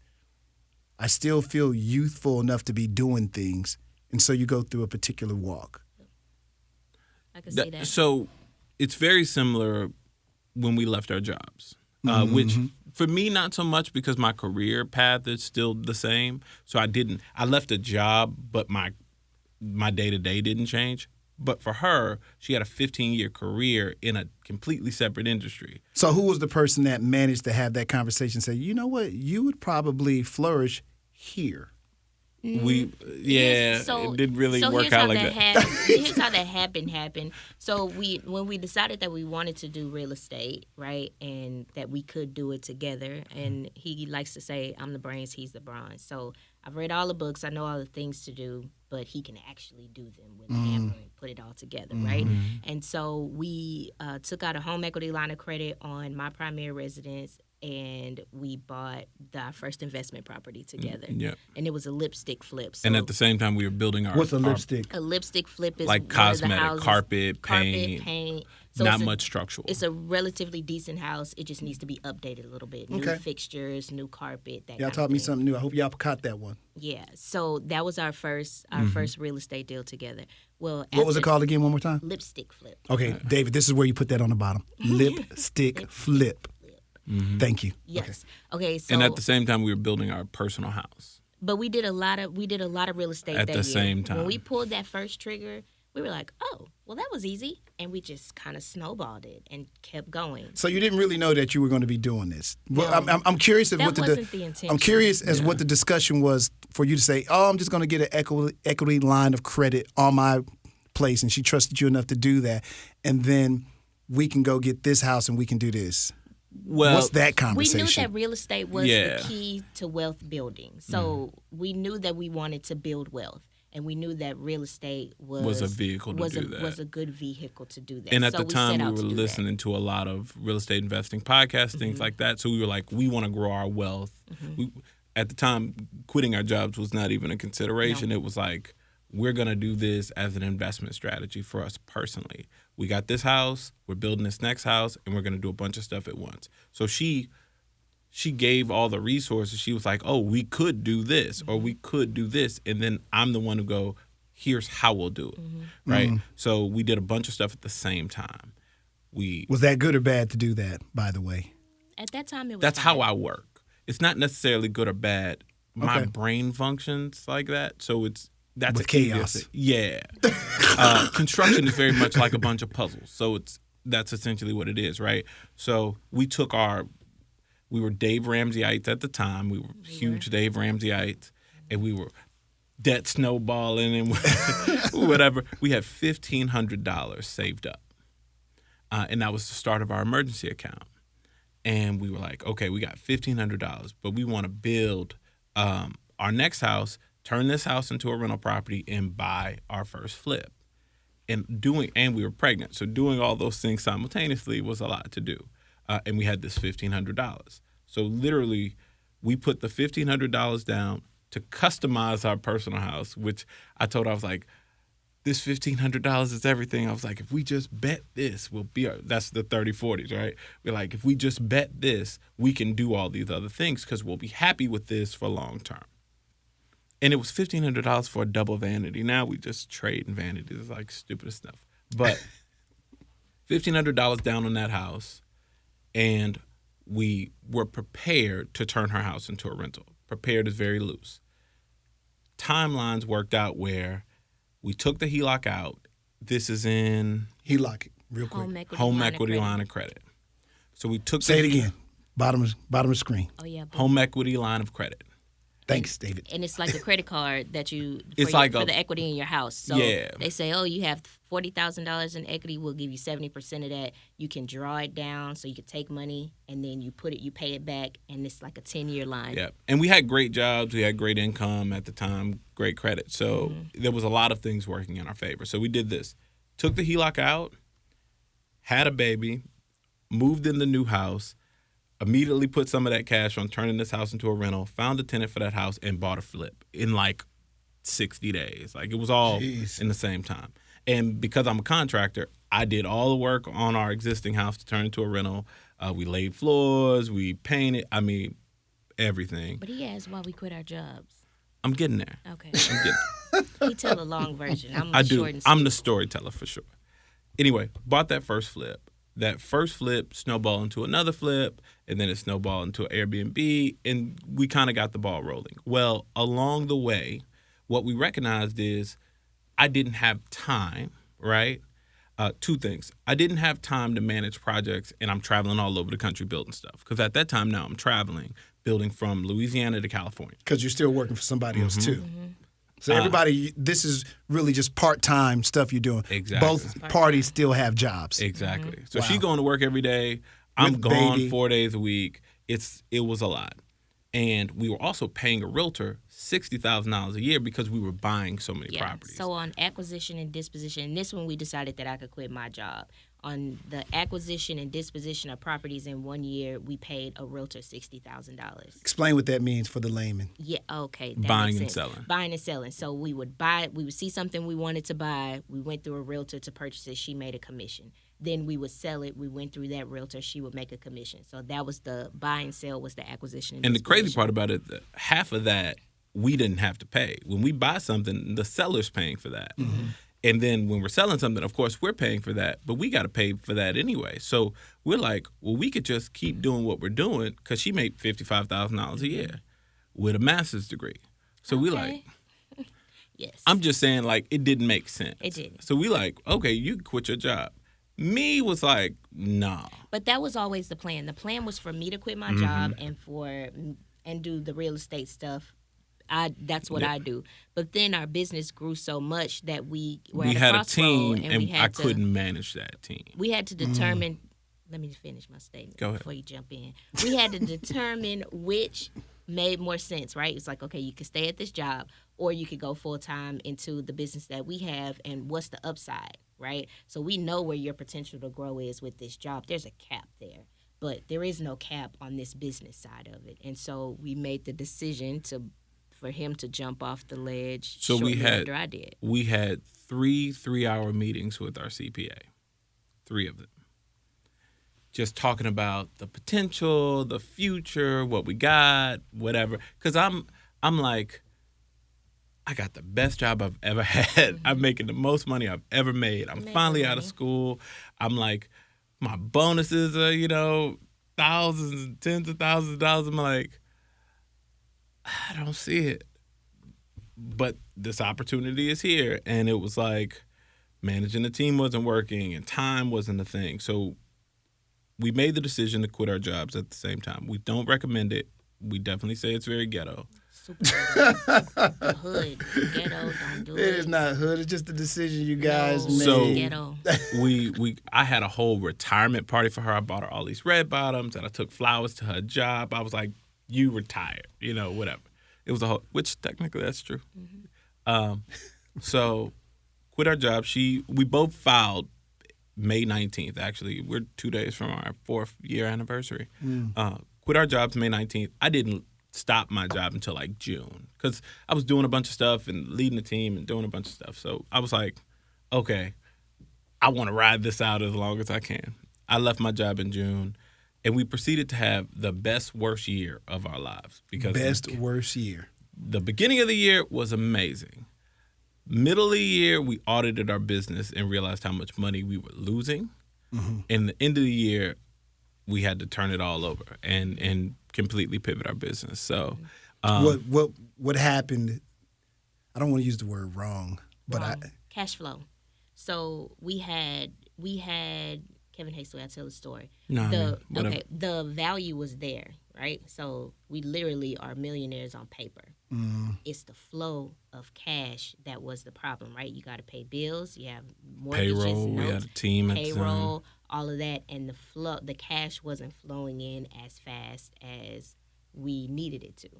Speaker 1: I still feel youthful enough to be doing things. And so you go through a particular walk.
Speaker 3: I can see that.
Speaker 2: So it's very similar when we left our jobs, which for me, not so much because my career path is still the same. So I left a job, but my day-to-day didn't change. But for her, she had a 15-year career in a completely separate industry.
Speaker 1: So who was the person that managed to have that conversation, say, you know what, you would probably flourish here?
Speaker 2: It didn't really work out like that.
Speaker 3: Here's how that happened. So when we decided that we wanted to do real estate, right, and that we could do it together, and he likes to say, I'm the brains, he's the bronze. So I've read all the books, I know all the things to do, but he can actually do them with a hammer and put it all together, right? And so we took out a home equity line of credit on my primary residence, and we bought our first investment property together. And it was a lipstick flip. So
Speaker 2: and at the same time, we were building our...
Speaker 1: What's a lipstick?
Speaker 3: A lipstick flip is
Speaker 2: like cosmetic, carpet, paint. So not much structural.
Speaker 3: It's a relatively decent house. It just needs to be updated a little bit. New fixtures, new carpet, that
Speaker 1: Y'all taught me something new. I hope y'all caught that one.
Speaker 3: Yeah. So that was our first real estate deal together. Well,
Speaker 1: what was it called again one more time?
Speaker 3: Lipstick flip.
Speaker 1: Okay, David, this is where you put that on the bottom. Lipstick flip. Thank you.
Speaker 3: Yes. Okay. So,
Speaker 2: and at the same time, we were building our personal house.
Speaker 3: But we did a lot of real estate
Speaker 2: at
Speaker 3: that
Speaker 2: the
Speaker 3: year.
Speaker 2: same time.
Speaker 3: When we pulled that first trigger, we were like, oh, well, that was easy. And we just kind of snowballed it and kept going.
Speaker 1: So you didn't really know that you were going to be doing this.
Speaker 3: No,
Speaker 1: I'm curious as
Speaker 3: that
Speaker 1: what
Speaker 3: wasn't the intention.
Speaker 1: I'm curious as what the discussion was for you to say, oh, I'm just going to get an equity line of credit on my place, and she trusted you enough to do that, and then we can go get this house and we can do this.
Speaker 2: Well,
Speaker 1: what's that conversation?
Speaker 3: We knew that real estate was the key to wealth building. So we knew that we wanted to build wealth. And we knew that real estate was
Speaker 2: a vehicle to do that.
Speaker 3: Was a good vehicle to do that.
Speaker 2: And at
Speaker 3: so
Speaker 2: the time, we
Speaker 3: we
Speaker 2: were listening to a lot of real estate investing podcasts, things like that. So we were like, we want to grow our wealth. At the time, quitting our jobs was not even a consideration. No. It was like, we're going to do this as an investment strategy for us personally. We got this house, we're building this next house, and we're going to do a bunch of stuff at once. So she gave all the resources. She was like, oh, we could do this or we could do this. And then I'm the one who go, here's how we'll do it, right? So we did a bunch of stuff at the same time.
Speaker 1: Was that good or bad to do that, by the way?
Speaker 3: At that time, it was
Speaker 2: That's
Speaker 3: fine.
Speaker 2: how I work. It's not necessarily good or bad. My brain functions like that, so that's
Speaker 1: with chaos.
Speaker 2: Yeah. Construction is very much like a bunch of puzzles, so that's essentially what it is, right? So we were Dave Ramseyites at the time. We were huge Dave Ramseyites, and we were debt snowballing and whatever. We had $1,500 saved up, and that was the start of our emergency account. And we were like, okay, we got $1,500, but we want to build our next house, turn this house into a rental property, and buy our first flip. And we were pregnant, so doing all those things simultaneously was a lot to do. And we had this $1,500. So literally, we put the $1,500 down to customize our personal house, which I was like, this $1,500 is everything. I was like, if we just bet this, that's the 30-40s, right? We're like, if we just bet this, we can do all these other things because we'll be happy with this for long term. And it was $1,500 for a double vanity. Now we just trade in vanities. It's like stupid stuff. But $1,500 down on that house, and we were prepared to turn her house into a rental. Prepared is very loose. Timelines worked out where we took the HELOC out. This is in
Speaker 1: HELOC, real quick.
Speaker 2: Home equity line of credit. So we took.
Speaker 1: Say it again. Bottom of the screen.
Speaker 3: Oh yeah.
Speaker 2: Home equity line of credit.
Speaker 1: Thanks, David.
Speaker 3: And it's like a credit card that for the equity in your house. So they say, oh, you have $40,000 in equity. We'll give you 70% of that. You can draw it down, so you can take money and then you pay it back, and it's like a 10-year line.
Speaker 2: Yeah, and we had great jobs. We had great income at the time, great credit. So there was a lot of things working in our favor. So we did this: took the HELOC out, had a baby, moved in the new house. Immediately put some of that cash on turning this house into a rental, found a tenant for that house, and bought a flip in like 60 days. Like, it was all in the same time. And because I'm a contractor, I did all the work on our existing house to turn into a rental. We laid floors, we painted, everything.
Speaker 3: But he asked why we quit our jobs.
Speaker 2: I'm getting there.
Speaker 3: Okay.
Speaker 2: I'm getting there.
Speaker 3: He tell a long version.
Speaker 2: I do. I'm the storyteller for sure. Anyway, bought that first flip. That first flip snowballed into another flip, and then it snowballed into an Airbnb, and we kind of got the ball rolling. Well, along the way, what we recognized is I didn't have time, right? Two things. I didn't have time to manage projects, and I'm traveling all over the country building stuff. Because at that time now, I'm traveling, building from Louisiana to California.
Speaker 1: Because you're still working for somebody else, too. So everybody, this is really just part-time stuff you're doing.
Speaker 2: Exactly.
Speaker 1: Both parties still have jobs.
Speaker 2: Exactly. So she's going to work every day. I'm gone 4 days a week. It was a lot. And we were also paying a realtor $60,000 a year because we were buying so many properties.
Speaker 3: So on acquisition and disposition, and this one we decided that I could quit my job. On the acquisition and disposition of properties in 1 year, we paid a realtor $60,000.
Speaker 1: Explain what that means for the layman.
Speaker 3: Yeah, okay.
Speaker 2: Buying and selling.
Speaker 3: Buying and selling. So we would see something we wanted to buy. We went through a realtor to purchase it. She made a commission. Then we would sell it. We went through that realtor. She would make a commission. So that was the buy and sell was the acquisition and
Speaker 2: the
Speaker 3: disposition.
Speaker 2: crazy part about it, half of that we didn't have to pay. When we buy something, the seller's paying for that. Mm-hmm. And then when we're selling something, of course, we're paying for that, but we got to pay for that anyway. So we're like, well, we could just keep doing what we're doing because she made $55,000 a year with a master's degree. So we like,
Speaker 3: yes.
Speaker 2: I'm just saying, like, it didn't make sense.
Speaker 3: It didn't.
Speaker 2: So we like, okay, you can quit your job. Me was like, nah.
Speaker 3: But that was always the plan. The plan was for me to quit my job and do the real estate stuff. That's what I do. But then our business grew so much that we
Speaker 2: had a team, and I couldn't manage that team.
Speaker 3: We had to determine. Let me finish my statement before you jump in. We had to determine which made more sense, right? It's like, okay, you can stay at this job, or you could go full time into the business that we have, and what's the upside, right? So we know where your potential to grow is with this job. There's a cap there, but there is no cap on this business side of it. And so we made the decision for him to jump off the ledge.
Speaker 2: So
Speaker 3: after I did.
Speaker 2: We had 3-hour meetings with our CPA, 3 of them. Just talking about the potential, the future, what we got, whatever. Because I'm like, I got the best job I've ever had. I'm making the most money I've ever made. I'm finally out of school. I'm like, my bonuses are, thousands and tens of thousands of dollars. I'm like, I don't see it. But this opportunity is here. And it was like managing the team wasn't working and time wasn't a thing. So we made the decision to quit our jobs at the same time. We don't recommend it. We definitely say it's very ghetto.
Speaker 3: Super ghetto. Hood. Ghetto, don't do it.
Speaker 1: It is not hood. It's just a decision you guys made.
Speaker 2: So
Speaker 3: ghetto.
Speaker 2: I had a whole retirement party for her. I bought her all these red bottoms and I took flowers to her job. I was like, you retired, whatever. It was which technically that's true. Mm-hmm. So quit our job. We both filed May 19th, actually. We're 2 days from our 4th year anniversary. Quit our jobs May 19th. I didn't stop my job until like June because I was doing a bunch of stuff and leading the team and doing a bunch of stuff. So I was like, okay, I want to ride this out as long as I can. I left my job in June, and we proceeded to have the worst year of our lives.
Speaker 1: Worst year.
Speaker 2: The beginning of the year was amazing. Middle of the year, we audited our business and realized how much money we were losing. Mm-hmm. And the end of the year, we had to turn it all over and completely pivot our business. So,
Speaker 1: what happened? I don't want to use the word wrong, but
Speaker 3: cash flow. So we had Kevan Ayesha. I tell the story. The value was there, right? So we literally are millionaires on paper. It's the flow of cash that was the problem, right? You got to pay bills. You have mortgages,
Speaker 2: payroll.
Speaker 3: notes,
Speaker 2: we had a team at
Speaker 3: payroll, all of that, and the cash wasn't flowing in as fast as we needed it to.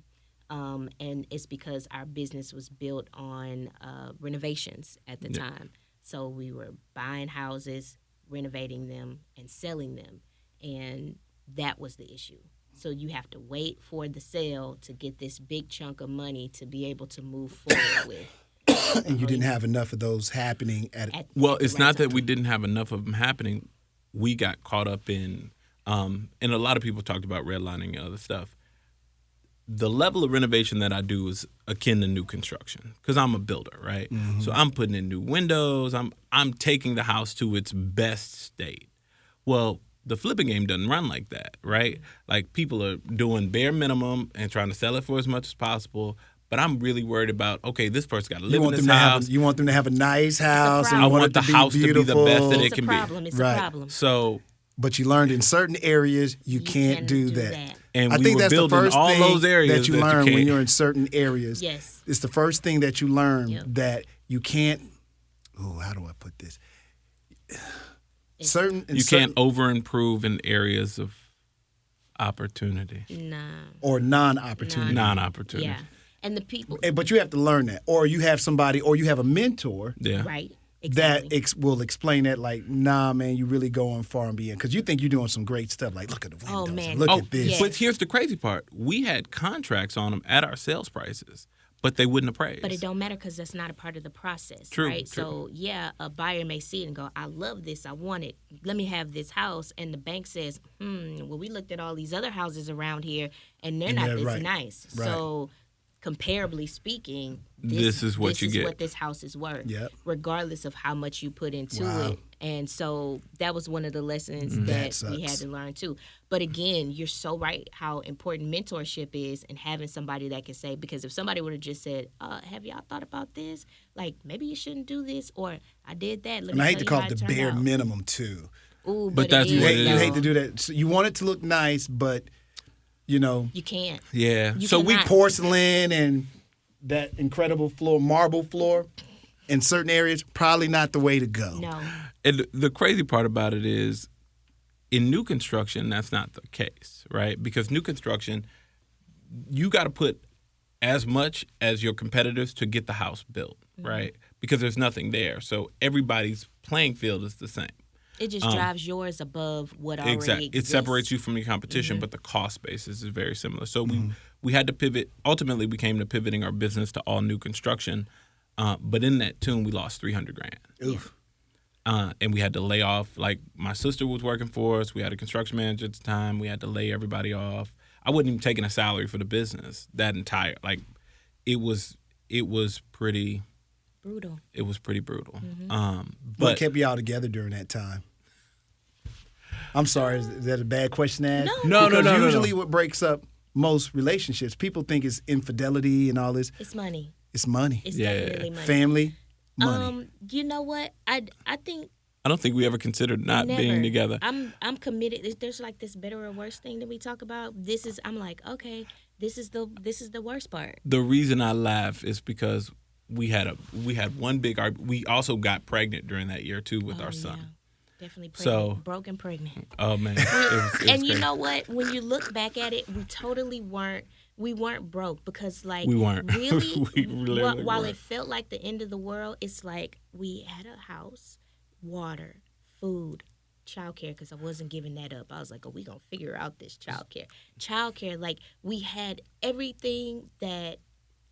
Speaker 3: And it's because our business was built on renovations at the time. So we were buying houses, renovating them, and selling them, and that was the issue. So you have to wait for the sale to get this big chunk of money to be able to move forward with.
Speaker 1: And you didn't have enough of those happening
Speaker 2: it's not that we didn't have enough of them happening. We got caught up in, and a lot of people talked about redlining and other stuff. The level of renovation that I do is akin to new construction because I'm a builder, right? Mm-hmm. So I'm putting in new windows. I'm taking the house to its best state. Well, the flipping game doesn't run like that, right? Like people are doing bare minimum and trying to sell it for as much as possible. But I'm really worried about, okay, this person got to live in this house.
Speaker 1: You want them to have a nice house. And
Speaker 2: I want the house to be the best that it can be.
Speaker 3: It's a problem.
Speaker 2: So,
Speaker 1: but you learned in certain areas you can't do that.
Speaker 2: And
Speaker 1: I think that's the first
Speaker 2: all
Speaker 1: thing
Speaker 2: those areas
Speaker 1: that you learn when you're in certain areas.
Speaker 3: Yes.
Speaker 1: It's the first thing that you learn that you can't. Oh, how do I put this?
Speaker 2: You can't over-improve in areas of opportunity.
Speaker 1: Or non-opportunity.
Speaker 2: Non-opportunity.
Speaker 3: Yeah. And the people.
Speaker 1: But you have to learn that. Or you have somebody, or you have a mentor.
Speaker 2: Yeah.
Speaker 3: Right. Exactly.
Speaker 1: That will explain that, like, nah, man, you really going far and beyond. Because you think you're doing some great stuff. Like, look at the windows.
Speaker 3: Oh, man.
Speaker 1: Look at this.
Speaker 3: Yes.
Speaker 2: But here's the crazy part. We had contracts on them at our sales prices, but they wouldn't appraise.
Speaker 3: But it don't matter because that's not a part of the process,
Speaker 2: true,
Speaker 3: right?
Speaker 2: True.
Speaker 3: So, yeah, a buyer may see it and go, I love this. I want it. Let me have this house. And the bank says, well, we looked at all these other houses around here, and they're not this nice.
Speaker 1: Right.
Speaker 3: So, comparably speaking,
Speaker 2: this is what you get.
Speaker 3: What this house is worth,
Speaker 1: yep.
Speaker 3: regardless of how much you put into it. And so that was one of the lessons that we had to learn too. But again, you're so right how important mentorship is and having somebody that can say, because if somebody would have just said, have y'all thought about this? Like, maybe you shouldn't do this, or I did that.
Speaker 1: And I hate to call it the bare minimum too.
Speaker 3: Ooh,
Speaker 2: but that's what it is.
Speaker 1: You hate to do that. So you want it to look nice, but you
Speaker 3: can't.
Speaker 2: Yeah.
Speaker 3: You
Speaker 1: so
Speaker 3: cannot.
Speaker 1: We porcelain and that incredible floor, marble floor, in certain areas, probably not the way to go.
Speaker 3: No.
Speaker 2: And the crazy part about it is, in new construction, that's not the case, right? Because new construction, you got to put as much as your competitors to get the house built, right? Because there's nothing there. So everybody's playing field is the same.
Speaker 3: It just drives yours above what already
Speaker 2: Exactly.
Speaker 3: exists.
Speaker 2: It separates you from your competition, but the cost basis is very similar. So we had to pivot. Ultimately, we came to pivoting our business to all new construction. But in that tune, we lost $300,000.
Speaker 1: Oof.
Speaker 2: And we had to lay off. Like, my sister was working for us. We had a construction manager at the time. We had to lay everybody off. I wasn't even taking a salary for the business. That entire, like, it was pretty
Speaker 3: brutal.
Speaker 2: It was pretty brutal.
Speaker 1: What
Speaker 2: But
Speaker 1: kept y'all together during that time? I'm sorry, is that a bad question to ask?
Speaker 2: No.
Speaker 1: Because usually what breaks up most relationships, people think it's infidelity and all this.
Speaker 3: It's money.
Speaker 1: It's money.
Speaker 3: It's
Speaker 2: Yeah.
Speaker 3: definitely money.
Speaker 1: Family, money.
Speaker 3: You know what? I think
Speaker 2: I don't think we ever considered not
Speaker 3: never.
Speaker 2: being together.
Speaker 3: I'm committed. There's like this better or worse thing that we talk about. I'm like, okay, this is the worst part.
Speaker 2: The reason I laugh is because we had one big argument. We also got pregnant during that year too with our son.
Speaker 3: Yeah. Definitely pregnant.
Speaker 2: So-
Speaker 3: broken pregnant.
Speaker 2: Oh man, it was
Speaker 3: And you
Speaker 2: crazy.
Speaker 3: know what? When you look back at it, we totally weren't. We weren't broke because, like,
Speaker 2: We weren't.
Speaker 3: really.
Speaker 2: We literally
Speaker 3: while
Speaker 2: weren't.
Speaker 3: it felt like the end of the world, it's like we had a house, water, food, childcare. Because I wasn't giving that up. I was like, "Oh, we gonna figure out this childcare." Like, we had everything that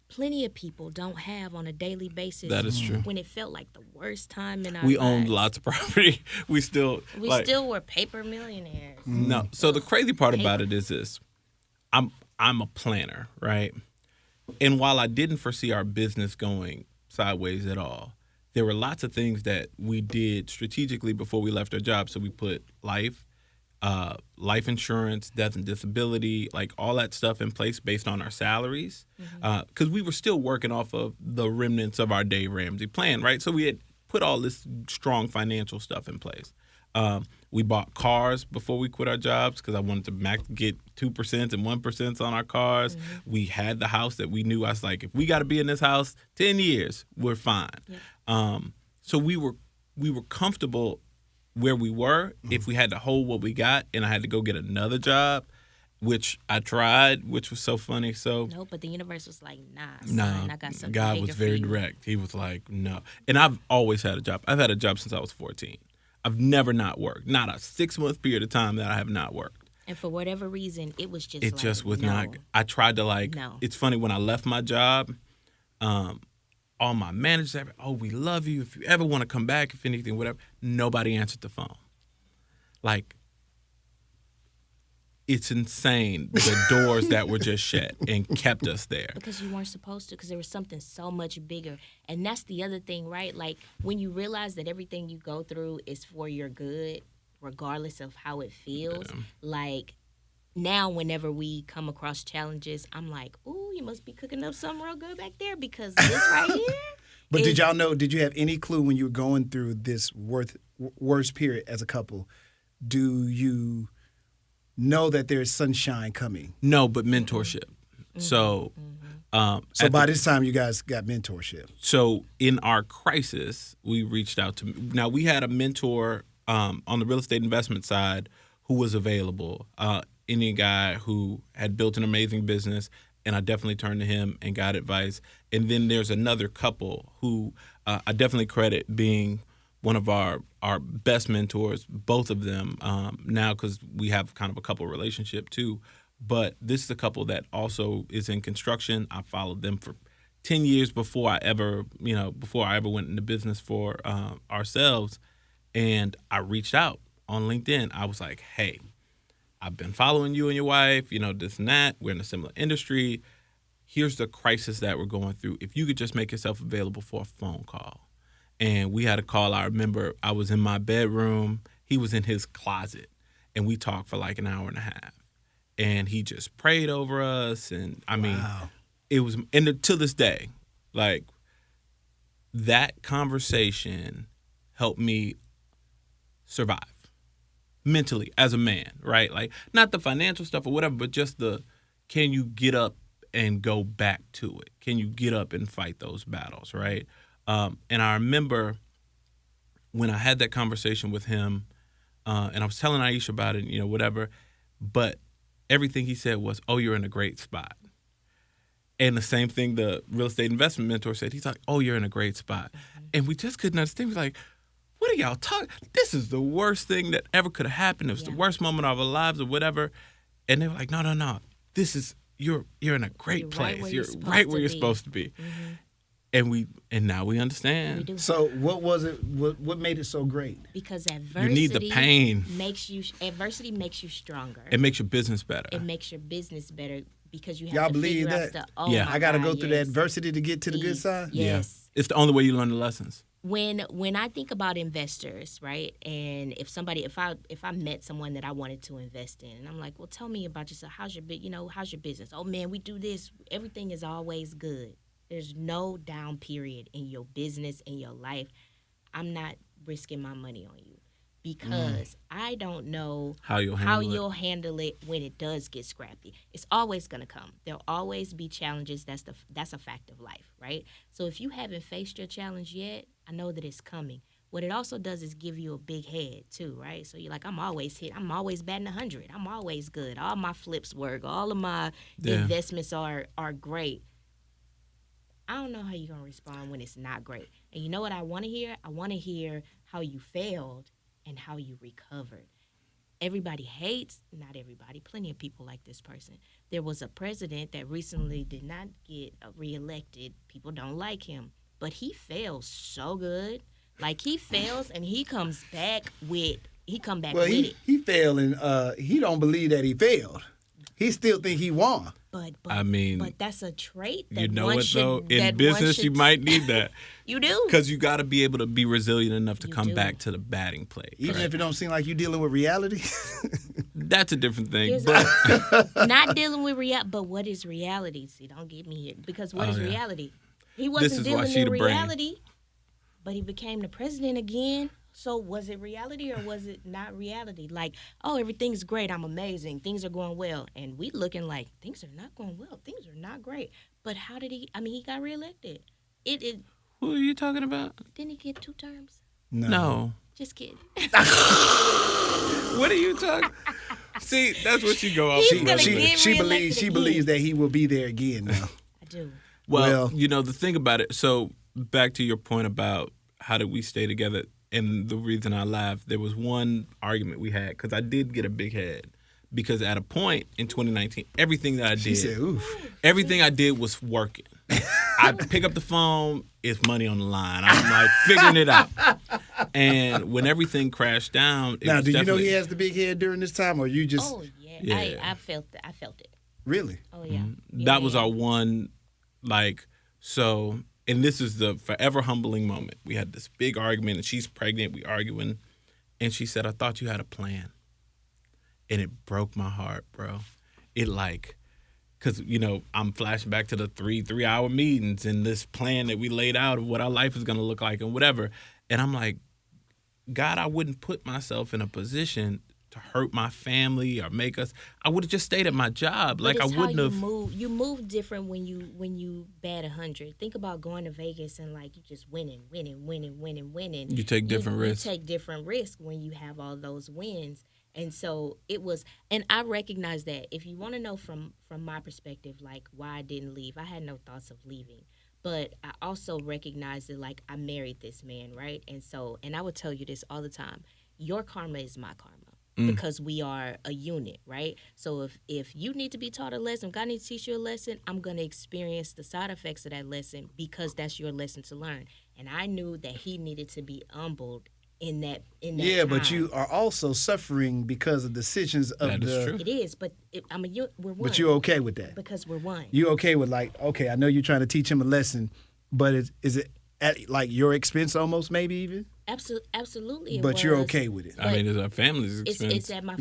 Speaker 3: plenty of people don't have on a daily basis.
Speaker 2: That is true.
Speaker 3: When it felt like the worst time in our
Speaker 2: We
Speaker 3: lives.
Speaker 2: owned lots of property. We still
Speaker 3: still were paper millionaires.
Speaker 2: No. So the crazy part about it is this. I'm a planner, right? And while I didn't foresee our business going sideways at all, there were lots of things that we did strategically before we left our job. So we put life insurance, death and disability, like all that stuff in place based on our salaries. Because we were still working off of the remnants of our Dave Ramsey plan, right? So we had put all this strong financial stuff in place. We bought cars before we quit our jobs because I wanted to get 2% and 1% on our cars. We had the house that we knew. I was like, if we got to be in this house 10 years, we're fine. So we were comfortable where we were. If we had to hold what we got and I had to go get another job, which I tried, which was so funny. So
Speaker 3: No, but the universe was like, nah,
Speaker 2: nah,
Speaker 3: son, I got something
Speaker 2: God
Speaker 3: bigger
Speaker 2: was
Speaker 3: for
Speaker 2: very
Speaker 3: you.
Speaker 2: direct. He was like, no. And I've always had a job. I've had a job since I was 14. I've never not worked. Not a 6-month period of time that I have not worked.
Speaker 3: And for whatever reason, it was just
Speaker 2: It
Speaker 3: like,
Speaker 2: just was
Speaker 3: no.
Speaker 2: not. I tried to
Speaker 3: No.
Speaker 2: It's funny, when I left my job, all my managers said, "Oh, we love you. If you ever want to come back, if anything, whatever." Nobody answered the phone. Like, it's insane, the doors that were just shut and kept us there.
Speaker 3: Because you weren't supposed to, because there was something so much bigger. And that's the other thing, right? Like, when you realize that everything you go through is for your good, regardless of how it feels, like, now whenever we come across challenges, I'm like, ooh, you must be cooking up something real good back there, because this right here.
Speaker 1: But did y'all know, did you have any clue when you were going through this worst period as a couple, do you know that there's sunshine coming?
Speaker 2: No, but mentorship. So,
Speaker 1: So by this time, you guys got mentorship.
Speaker 2: So in our crisis, we reached out to. Now we had a mentor on the real estate investment side who was available. Indian guy who had built an amazing business, and I definitely turned to him and got advice. And then there's another couple who I definitely credit being one of our best mentors, both of them now, because we have kind of a couple relationship too. But this is a couple that also is in construction. I followed them for 10 years before I ever went into business for ourselves. And I reached out on LinkedIn. I was like, hey, I've been following you and your wife, this and that. We're in a similar industry. Here's the crisis that we're going through. If you could just make yourself available for a phone call. And we had a call. I remember I was in my bedroom. He was in his closet. And we talked for like an hour and a half. And he just prayed over us. And I mean, it was, and to this day, like, that conversation helped me survive mentally as a man, right? Like, not the financial stuff or whatever, but just can you get up and go back to it? Can you get up and fight those battles, right? And I remember when I had that conversation with him, and I was telling Ayesha about it, whatever, but everything he said was, "Oh, you're in a great spot." And the same thing the real estate investment mentor said. He's like, oh, you're in a great spot. And we just couldn't understand. We're like, what are y'all talking? This is the worst thing that ever could have happened. It was the worst moment of our lives or whatever. And they were like, no. This is, you're in a great place. You're right where you're supposed to be. And now we understand.
Speaker 3: We
Speaker 1: So what was it? What made it so great?
Speaker 3: Because adversity
Speaker 2: You need the pain.
Speaker 3: Adversity makes you stronger.
Speaker 2: It makes your business better.
Speaker 3: It makes your business better because you have
Speaker 1: Y'all
Speaker 3: to
Speaker 1: believe
Speaker 3: figure
Speaker 1: that?
Speaker 3: out stuff.
Speaker 2: Yeah.
Speaker 3: My
Speaker 1: I got to
Speaker 3: God,
Speaker 1: go through the
Speaker 3: yes.
Speaker 1: adversity to get to the good side.
Speaker 3: Yes.
Speaker 2: It's the only way you learn the lessons.
Speaker 3: When I think about investors, right, and if I met someone that I wanted to invest in, and I'm like, well, tell me about yourself. How's your business? Oh man, we do this. Everything is always good. There's no down period in your business, in your life. I'm not risking my money on you because I don't know
Speaker 2: How you'll
Speaker 3: handle it when it does get scrappy. It's always going to come. There'll always be challenges. That's a fact of life, right? So if you haven't faced your challenge yet, I know that it's coming. What it also does is give you a big head too, right? So you're like, I'm always batting 100. I'm always good. All my flips work. All of my investments are great. I don't know how you're going to respond when it's not great. And you know what I want to hear? I want to hear how you failed and how you recovered. Everybody hates, not everybody, plenty of people like this person. There was a president that recently did not get reelected. People don't like him, but he fails so good. Like he fails and he comes back with it.
Speaker 1: He failed and he don't believe that he failed. He still think he won.
Speaker 3: But that's a trait that
Speaker 2: you know
Speaker 3: one
Speaker 2: what
Speaker 3: should,
Speaker 2: though? In business, you might need that.
Speaker 3: You do.
Speaker 2: Because you got to be able to be resilient enough to come back to the batting plate.
Speaker 1: Even if it don't seem like you dealing with reality.
Speaker 2: That's a different thing.
Speaker 3: Here's
Speaker 2: But
Speaker 3: not dealing with reality, but what is reality? See, don't get me here. Because what is reality? He wasn't dealing with reality, but he became the president again. So was it reality or was it not reality? Like, oh, everything's great. I'm amazing. Things are going well. And we looking like things are not going well. Things are not great. But how did he? I mean, he got reelected.
Speaker 2: Who are you talking about?
Speaker 3: Didn't he get 2 terms?
Speaker 2: No.
Speaker 3: Just kidding.
Speaker 2: What are you talking? See, that's what she go off.
Speaker 1: She believes that he will be there again now.
Speaker 3: I do.
Speaker 2: Well, the thing about it. So back to your point about how did we stay together. And the reason I laughed, there was one argument we had because I did get a big head. Because at a point in 2019, everything that I did,
Speaker 1: she said, oof.
Speaker 2: Everything I did was working. I pick up the phone, it's money on the line. I'm like figuring it out. And when everything crashed down,
Speaker 1: now, do you know he has the big head during this time, or you just?
Speaker 3: Oh yeah. I felt it.
Speaker 1: Really?
Speaker 3: Oh yeah.
Speaker 2: That was our one, so. And this is the forever humbling moment. We had this big argument, and she's pregnant. We arguing, and she said, "I thought you had a plan," and it broke my heart, bro. It because I'm flashing back to the three-hour meetings and this plan that we laid out of what our life is gonna look like and whatever. And I'm like, God, I wouldn't put myself in a position to hurt my family or make us. I would have just stayed at my job.
Speaker 3: But
Speaker 2: I wouldn't have.
Speaker 3: You move different when you bat 100. Think about going to Vegas and you just winning.
Speaker 2: You take different risks.
Speaker 3: You take different risks when you have all those wins. And so it was, and I recognize that. If you want to know from my perspective, why I didn't leave, I had no thoughts of leaving. But I also recognize that I married this man, right? And I would tell you this all the time. Your karma is my karma. Because we are a unit, right? So if you need to be taught a lesson, God needs to teach you a lesson, I'm going to experience the side effects of that lesson because that's your lesson to learn. And I knew that he needed to be humbled in that
Speaker 1: yeah,
Speaker 3: time.
Speaker 1: But you are also suffering because of decisions of
Speaker 2: that is true.
Speaker 3: It is, but we're one.
Speaker 1: But you're okay with that?
Speaker 3: Because we're one.
Speaker 1: You're okay with okay, I know you're trying to teach him a lesson, but is it at your expense almost maybe even?
Speaker 3: Absolutely.
Speaker 1: But you're okay with it.
Speaker 2: I mean, it's our family's expense.
Speaker 3: It's at my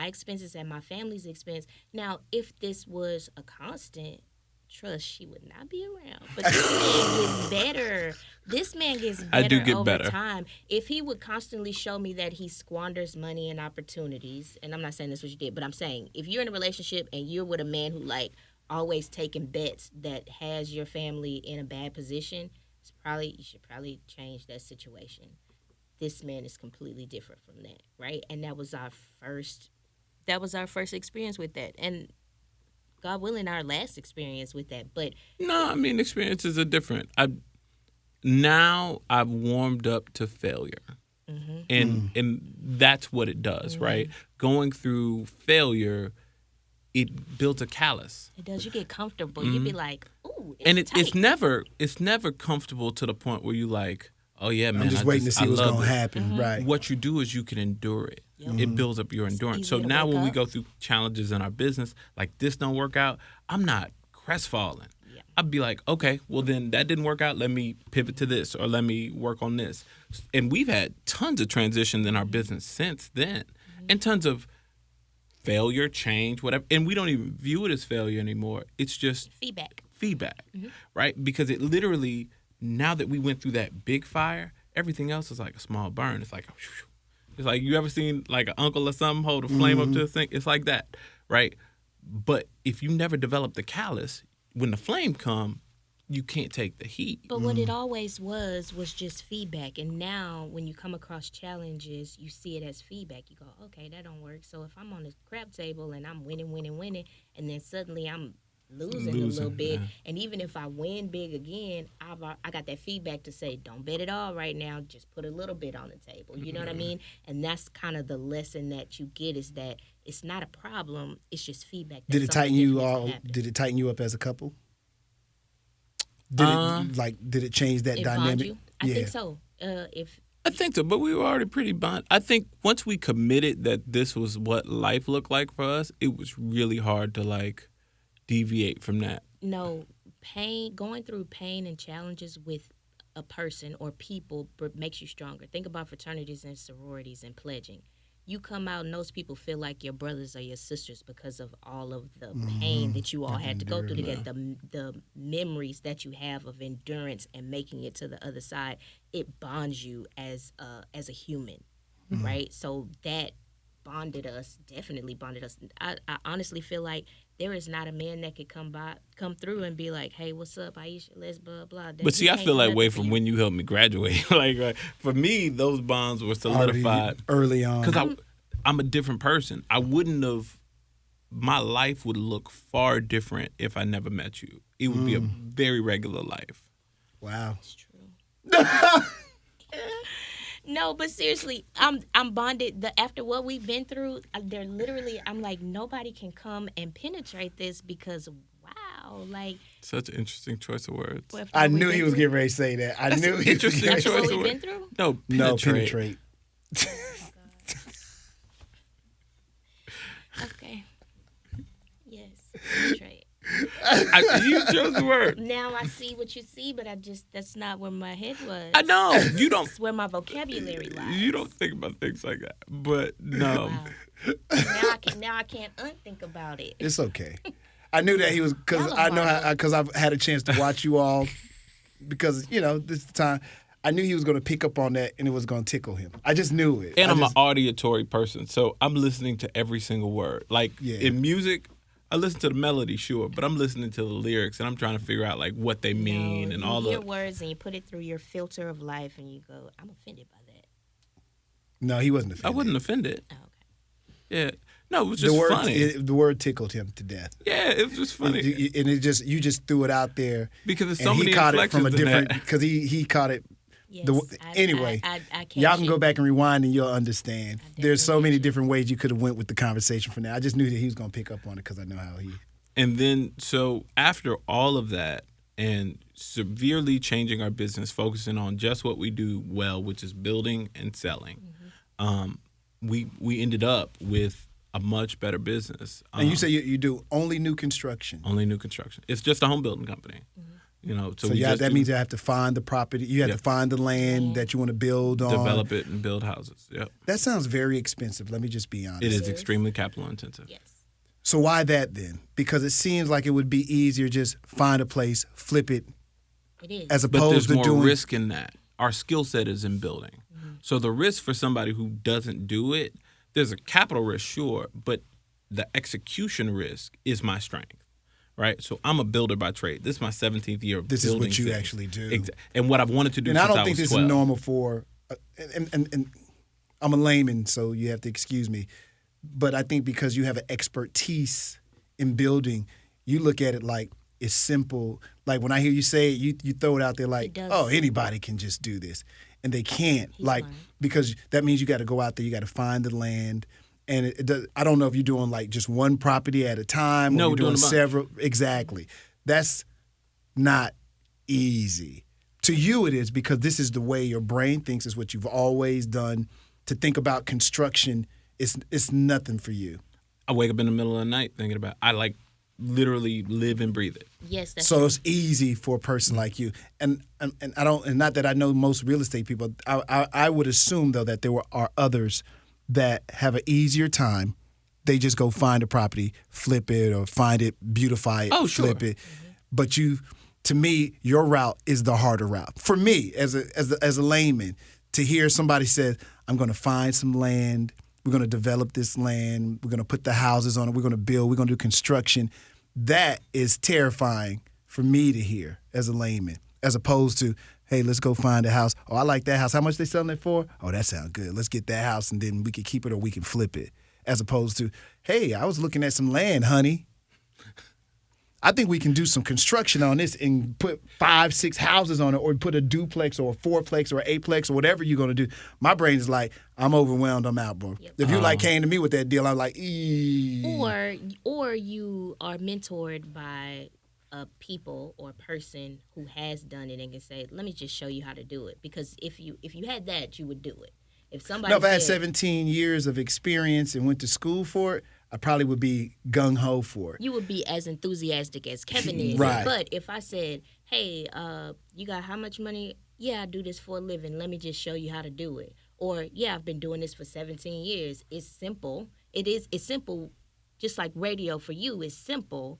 Speaker 3: expense. It's at my family's expense. Now, if this was a constant, trust, she would not be around. But this man gets better. This man gets better
Speaker 2: I do get
Speaker 3: over
Speaker 2: better.
Speaker 3: time. If he would constantly show me that he squanders money and opportunities, and I'm not saying this what you did, but I'm saying if you're in a relationship and you're with a man who always taking bets that has your family in a bad position, you should probably change that situation. This man is completely different from that, right? And that was our first experience with that. And God willing, our last experience with that. But
Speaker 2: No, I mean, experiences are different. I've warmed up to failure. And that's what it does, right? Going through failure, it builds a callus.
Speaker 3: it does. You get comfortable. You be like, ooh,
Speaker 2: And
Speaker 3: it's
Speaker 2: it's
Speaker 3: tight.
Speaker 2: never comfortable to the point where you like, oh yeah, man,
Speaker 1: I'm just waiting to see what's
Speaker 2: love
Speaker 1: going to
Speaker 2: this.
Speaker 1: happen. Right.
Speaker 2: What you do is you can endure it. It builds up your endurance.
Speaker 3: easy
Speaker 2: So
Speaker 3: to
Speaker 2: now
Speaker 3: wake
Speaker 2: when we
Speaker 3: up.
Speaker 2: go through challenges in our business, like this don't work out, I'm not crestfallen.
Speaker 3: Yeah.
Speaker 2: I'd be like, okay, well then that didn't work out. Let me pivot to this, or let me work on this. And we've had tons of transitions in our business since then, and tons of failure, change, whatever. And we don't even view it as failure anymore. It's just
Speaker 3: Feedback.
Speaker 2: right? Because it literally, now that we went through that big fire, everything else is like a small burn. It's like, it's like, you ever seen like an uncle or something hold a flame up to a thing? It's like that, right? But if you never develop the callus, when the flame come, you can't take the heat.
Speaker 3: But what it always was just feedback. And now when you come across challenges, you see it as feedback. You go, okay, that don't work. So if I'm on the crap table and I'm winning, and then suddenly I'm losing a little bit, and even if I win big again, I got that feedback to say, don't bet it all right now. Just put a little bit on the table. You know what I mean? And that's kind of the lesson that you get, is that it's not a problem. It's just feedback.
Speaker 1: Did it tighten you all? Did it tighten you up as a couple? Did it change that
Speaker 3: It
Speaker 1: dynamic?
Speaker 3: bond you? I think so.
Speaker 2: I think so, but we were already pretty bond. I think once we committed that this was what life looked like for us, it was really hard to like deviate from that.
Speaker 3: No, going through pain and challenges with a person or people makes you stronger. Think about fraternities and sororities and pledging. You come out and those people feel like your brothers or your sisters because of all of the pain that you all had to go through to get the memories that you have of endurance and making it to the other side. It bonds you as a human, right? So that definitely bonded us. I honestly feel like there is not a man that could come through and be like, hey, what's up, Ayesha, let's blah, blah.
Speaker 2: But see, I feel that way from when you helped me graduate. like for me, those bonds were solidified
Speaker 1: early on.
Speaker 2: because I'm a different person. I wouldn't have, my life would look far different if I never met you. It would be a very regular life.
Speaker 1: Wow.
Speaker 3: It's true. No, but seriously, I'm bonded. After what we've been through, they're literally, I'm like, nobody can come and penetrate this because, wow, like.
Speaker 2: Such an interesting choice of words.
Speaker 1: I knew he was getting ready to say that. I knew he was
Speaker 2: interesting
Speaker 3: After what
Speaker 2: choice
Speaker 3: we've
Speaker 2: of
Speaker 3: been
Speaker 2: words.
Speaker 3: through?
Speaker 2: No, penetrate.
Speaker 3: Okay. Yes, penetrate.
Speaker 2: You chose the word.
Speaker 3: Now I see what you see, but that's not where my head was.
Speaker 2: I know. You don't.
Speaker 3: It's where my vocabulary lies.
Speaker 2: You don't think about things like that. But no.
Speaker 3: Wow. Now I can't unthink about it.
Speaker 1: It's okay. I knew that he was, because I know how, because I've had a chance to watch you all, because, this is the time. I knew he was going to pick up on that and it was going to tickle him. I just knew it.
Speaker 2: And I'm an auditory person, so I'm listening to every single word. Like in music, I listen to the melody, sure, but I'm listening to the lyrics and I'm trying to figure out like what they mean and all
Speaker 3: you hear
Speaker 2: the
Speaker 3: words and you put it through your filter of life and you go, I'm offended by that.
Speaker 1: No, he wasn't offended.
Speaker 2: I wasn't offended.
Speaker 3: Oh, okay.
Speaker 2: Yeah. No, it was just funny.
Speaker 1: The word tickled him to death.
Speaker 2: Yeah, it was just funny.
Speaker 1: You just threw it out there.
Speaker 2: Because there's so
Speaker 1: and
Speaker 2: many
Speaker 1: he caught it from a
Speaker 2: inflections in
Speaker 1: different,
Speaker 2: that.
Speaker 1: because he caught it.
Speaker 3: Yes,
Speaker 1: Anyway,
Speaker 3: I
Speaker 1: y'all can go back and rewind and you'll understand. There's so many different ways you could have went with the conversation from there. I just knew that he was going to pick up on it because I know how he.
Speaker 2: And then, so after all of that and severely changing our business, focusing on just what we do well, which is building and selling, we ended up with a much better business.
Speaker 1: And you say you do only new construction.
Speaker 2: Only new construction. It's just a home building company.
Speaker 1: So that means you have to find the property. You have to find the land that you want to build on.
Speaker 2: Develop it and build houses. Yep.
Speaker 1: That sounds very expensive. Let me just be honest.
Speaker 2: It is extremely capital intensive.
Speaker 3: Yes.
Speaker 1: So why that then? Because it seems like it would be easier just find a place, flip it.
Speaker 3: It is.
Speaker 1: As
Speaker 2: But
Speaker 1: opposed
Speaker 2: there's
Speaker 1: to
Speaker 2: more
Speaker 1: doing
Speaker 2: risk in that. Our skill set is in building. So the risk for somebody who doesn't do it, there's a capital risk, sure, but the execution risk is my strength. Right, so I'm a builder by trade. This is my 17th year of building.
Speaker 1: This is what you
Speaker 2: things.
Speaker 1: actually do.
Speaker 2: And what I've wanted to do
Speaker 1: and
Speaker 2: since
Speaker 1: I don't
Speaker 2: I
Speaker 1: think
Speaker 2: was
Speaker 1: this
Speaker 2: 12.
Speaker 1: is normal for, and I'm a layman, so you have to excuse me. But I think because you have an expertise in building, you look at it like it's simple. Like when I hear you say it, you throw it out there like, oh, anybody can just do this. And they can't. Because that means you got to go out there, you got to find the land. And it does, I don't know if you're doing like just one property at a time or
Speaker 2: No,
Speaker 1: you're doing
Speaker 2: we're doing
Speaker 1: several. Exactly. That's not easy. To you it is because this is the way your brain thinks, is what you've always done. To think about construction, it's nothing for you.
Speaker 2: I wake up in the middle of the night thinking about I literally live and breathe it.
Speaker 3: Yes, that's
Speaker 1: So
Speaker 3: true.
Speaker 1: it's easy for a person like you. And I don't, and not that I know most real estate people. I would assume though that there are others that have an easier time. They just go find a property, flip it, or find it, beautify it, flip it. But to me, your route is the harder route. For me, as a layman, to hear somebody say, I'm going to find some land, we're going to develop this land, we're going to put the houses on it, we're going to build, we're going to do construction, that is terrifying for me to hear as a layman, as opposed to, hey, let's go find a house. Oh, I like that house. How much they selling it for? Oh, that sounds good. Let's get that house, and then we can keep it or we can flip it. As opposed to, hey, I was looking at some land, honey. I think we can do some construction on this and put 5, 6 houses on it, or put a duplex or a fourplex or an eightplex or whatever you're going to do. My brain is like, I'm overwhelmed, I'm out, bro. Yep. If you came to me with that deal, I'm like,
Speaker 3: Or you are mentored by a people or person who has done it and can say, let me just show you how to do it. Because if you had that, you would do it. If I
Speaker 1: had 17 years of experience and went to school for it, I probably would be gung-ho for it.
Speaker 3: You would be as enthusiastic as Kevin is.
Speaker 1: Right.
Speaker 3: But if I said, hey, you got how much money? Yeah, I do this for a living. Let me just show you how to do it. Or, yeah, I've been doing this for 17 years. It's simple. It's simple, just like radio for you is simple.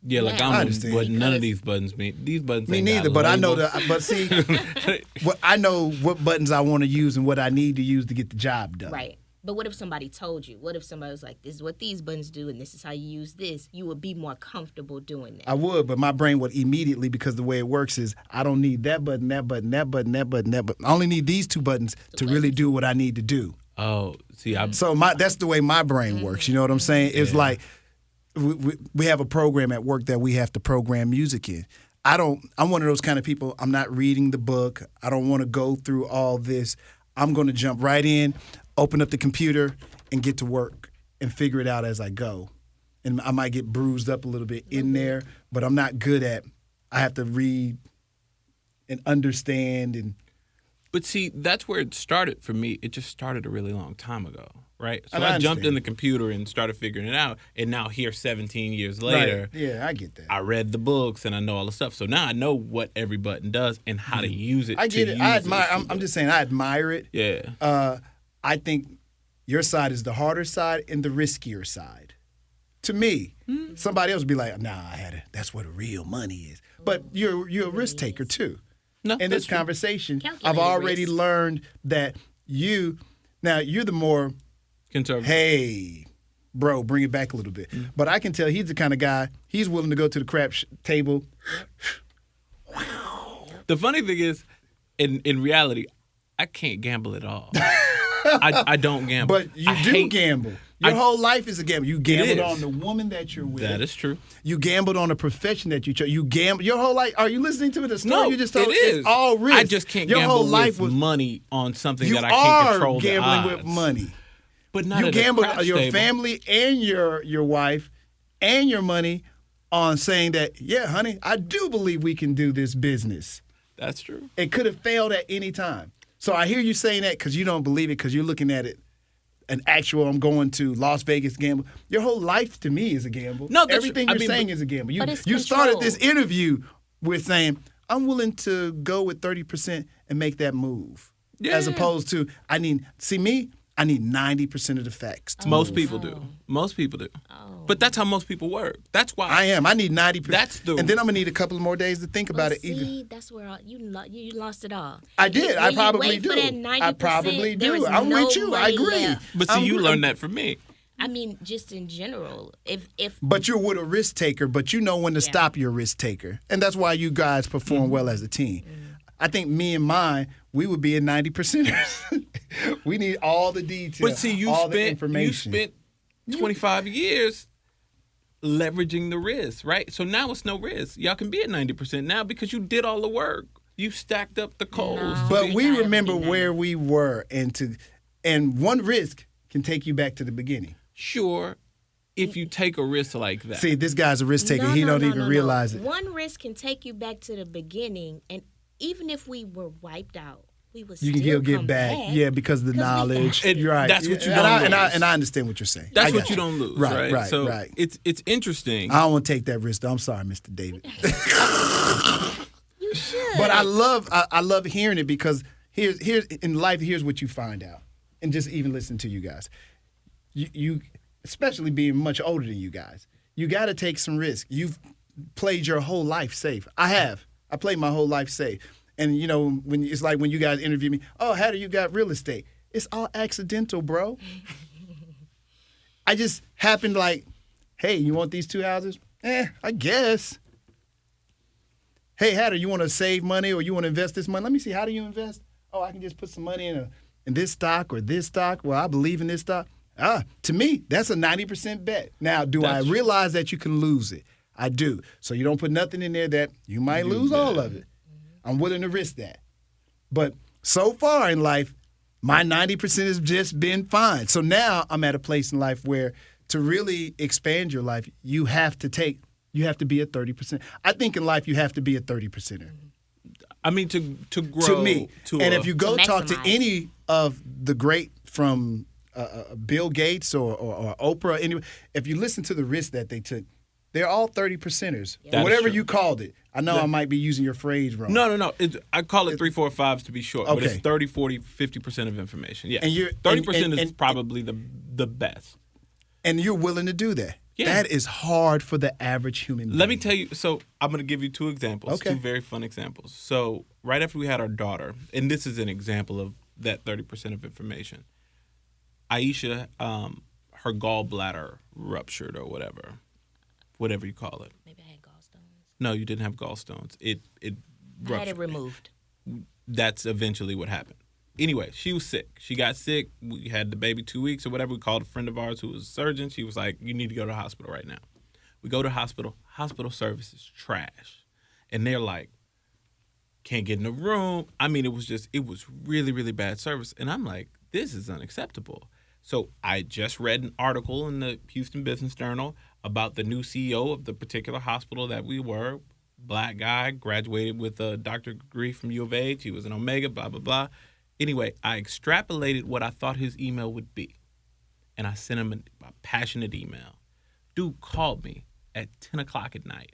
Speaker 2: Yeah, like I don't know what none of these buttons mean. These buttons
Speaker 1: me
Speaker 2: ain't
Speaker 1: neither,
Speaker 2: got
Speaker 1: but I
Speaker 2: labels.
Speaker 1: know but see, I know what buttons I want to use and what I need to use to get the job done.
Speaker 3: Right. But what if somebody told you? What if somebody was like, this is what these buttons do and this is how you use this? You would be more comfortable doing that.
Speaker 1: I would, but my brain would immediately, because the way it works is I don't need that button, that button, that button, that button, that button. I only need these 2 buttons to really do what I need to do.
Speaker 2: Oh, see,
Speaker 1: So that's the way my brain works. You know what I'm saying? It's like we have a program at work that we have to program music in. I'm one of those kind of people. I'm not reading the book. I don't want to go through all this. I'm going to jump right in, open up the computer, and get to work and figure it out as I go. And I might get bruised up a little bit in there, but I'm not good at. I have to read and understand and.
Speaker 2: But see, that's where it started for me. It just started a really long time ago, right? So
Speaker 1: And
Speaker 2: I
Speaker 1: I
Speaker 2: jumped in
Speaker 1: understand.
Speaker 2: the computer and started figuring it out. And now here 17 years later,
Speaker 1: Right. Yeah, I get that.
Speaker 2: I read the books and I know all the stuff. So now I know what every button does and how to use it.
Speaker 1: I get it. I admire. I'm just saying, I admire it.
Speaker 2: Yeah.
Speaker 1: I think your side is the harder side and the riskier side. To me, somebody else would be like, "Nah, that's where the real money is." But you're a risk taker too.
Speaker 2: No,
Speaker 1: In
Speaker 2: that's
Speaker 1: this
Speaker 2: true.
Speaker 1: conversation,
Speaker 3: Calculated
Speaker 1: I've already
Speaker 3: risk.
Speaker 1: learned that you're the more,
Speaker 2: Conservative.
Speaker 1: hey, bro, bring it back a little bit. But I can tell he's the kind of guy, he's willing to go to the crap table.
Speaker 2: The funny thing is, in reality, I can't gamble at all. I don't gamble.
Speaker 1: But you
Speaker 2: I
Speaker 1: do
Speaker 2: hate-
Speaker 1: gamble. Your whole life is a gamble. You gambled
Speaker 2: is.
Speaker 1: on the woman that you're with.
Speaker 2: That is true.
Speaker 1: You gambled on a profession that you chose. You gambled your whole life. Are you listening to the story
Speaker 2: No,
Speaker 1: you just told?
Speaker 2: it is.
Speaker 1: It's all risk.
Speaker 2: I just can't
Speaker 1: your
Speaker 2: gamble
Speaker 1: whole life
Speaker 2: with
Speaker 1: was
Speaker 2: money on something
Speaker 1: you
Speaker 2: that I can't control
Speaker 1: are
Speaker 2: the
Speaker 1: gambling
Speaker 2: odds.
Speaker 1: with money.
Speaker 2: But not
Speaker 1: You
Speaker 2: at a
Speaker 1: gambled
Speaker 2: craps
Speaker 1: your
Speaker 2: table.
Speaker 1: family and your wife and your money on saying that, yeah, honey, I do believe we can do this business.
Speaker 2: That's true.
Speaker 1: It could have failed at any time. So I hear you saying that because you don't believe it, because you're looking at it. An actual, I'm going to Las Vegas gamble. Your whole life to me is a gamble.
Speaker 2: No, that's
Speaker 1: everything
Speaker 2: true.
Speaker 1: you're saying is a gamble.
Speaker 3: But it's
Speaker 1: You started this
Speaker 3: control.
Speaker 1: interview with saying, I'm willing to go with 30% and make that move.
Speaker 2: Yeah.
Speaker 1: As opposed to, I need 90% of the facts.
Speaker 2: Most people do. Most people do. But that's how most people work. That's why
Speaker 1: I need 90%.
Speaker 2: That's the-
Speaker 1: And then I'm going to need a couple more days to think about it.
Speaker 3: See,
Speaker 1: Even
Speaker 3: that's where you lost it all.
Speaker 1: I did.
Speaker 3: When
Speaker 1: I
Speaker 3: you
Speaker 1: probably
Speaker 3: wait
Speaker 1: do.
Speaker 3: For that 90%,
Speaker 1: I probably
Speaker 3: there
Speaker 1: do.
Speaker 3: is
Speaker 1: I'm
Speaker 3: no
Speaker 1: with you. I
Speaker 3: money
Speaker 1: agree.
Speaker 3: left.
Speaker 2: But see, you learned that from me.
Speaker 3: I mean, just in general, if
Speaker 1: But you're with a risk taker, but you know when to stop your risk taker. And that's why you guys perform well as a team. I think me and mine, we would be in 90%ers. We need all the details,
Speaker 2: But see,
Speaker 1: all the information.
Speaker 2: you spent 25 years leveraging the risk, right? So now it's no risk. Y'all can be at 90% now because you did all the work. You stacked up the coals.
Speaker 3: No.
Speaker 1: But we
Speaker 3: I
Speaker 1: remember
Speaker 3: don't do that.
Speaker 1: where we were, and one risk can take you back to the beginning.
Speaker 2: Sure, if you take a risk like that.
Speaker 1: See, this guy's a risk taker. He don't even realize it.
Speaker 3: One risk can take you back to the beginning, and even if we were wiped out, we would
Speaker 1: You
Speaker 3: still
Speaker 1: can get
Speaker 3: come
Speaker 1: back. Yeah, because of the knowledge.
Speaker 2: And
Speaker 1: You're right.
Speaker 2: that's what you
Speaker 1: and
Speaker 2: don't lose.
Speaker 1: And I understand what you're saying.
Speaker 2: That's
Speaker 1: I
Speaker 2: what
Speaker 1: got
Speaker 2: you don't lose,
Speaker 1: Right,
Speaker 2: right? So
Speaker 1: right.
Speaker 2: it's interesting.
Speaker 1: I don't want to take that risk, though. I'm sorry, Mr. David.
Speaker 3: You should.
Speaker 1: But I love hearing it because here's in life, here's what you find out. And just even listen to you guys. You especially being much older than you guys, you got to take some risk. You've played your whole life safe. I have. I played my whole life safe. And, you know, when it's like when you guys interview me, oh, how do you got real estate? It's all accidental, bro. I just happened like, hey, you want these 2 houses? I guess. Hey, Hatter, you want to save money or you want to invest this money? Let me see. How do you invest? Oh, I can just put some money in this stock or this stock. Well, I believe in this stock. To me, that's a 90% bet. Now, do I realize that you can lose it? I do. So you don't put nothing in there that you might lose all of it. I'm willing to risk that. But so far in life, my 90% has just been fine. So now I'm at a place in life where to really expand your life, you have to be a 30%. I think in life you have to be a 30%er.
Speaker 2: I mean, to grow.
Speaker 1: To me. And if you go
Speaker 3: To
Speaker 1: talk to
Speaker 3: maximize.
Speaker 1: any of the great from Bill Gates or Oprah, anyway, if you listen to the risk that they took, they're all 30%ers.
Speaker 2: That is
Speaker 1: Whatever
Speaker 2: true.
Speaker 1: you called it. I know I might be using your phrase wrong.
Speaker 2: No. I call it 3, 4, 5 to be short, but it's
Speaker 1: Okay.
Speaker 2: 30, 40, 50% of information. Yeah,
Speaker 1: And you're-
Speaker 2: 30% is
Speaker 1: and-
Speaker 2: probably the best.
Speaker 1: And you're willing to do that.
Speaker 2: Yeah.
Speaker 1: That is hard for the average human being.
Speaker 2: Let me tell you. So I'm going to give you 2 examples.
Speaker 1: Okay.
Speaker 2: 2 very fun examples. So right after we had our daughter, and this is an example of that 30% of information. Ayesha, her gallbladder ruptured or whatever you call it.
Speaker 3: Maybe I had gallstones.
Speaker 2: No, you didn't have gallstones. It
Speaker 3: I had
Speaker 2: ruptured.
Speaker 3: it removed.
Speaker 2: That's eventually what happened. Anyway, she was sick. She got sick. We had the baby 2 weeks or whatever. We called a friend of ours who was a surgeon. She was like, you need to go to the hospital right now. We go to the hospital. Hospital service is trash. And they're like, can't get in the room. I mean, it was really, really bad service. And I'm like, this is unacceptable. So I just read an article in the Houston Business Journal about the new CEO of the particular hospital that we were. Black guy, graduated with a doctorate degree from U of H. He was an Omega, blah, blah, blah. Anyway, I extrapolated what I thought his email would be. And I sent him a passionate email. Dude called me at 10 o'clock at night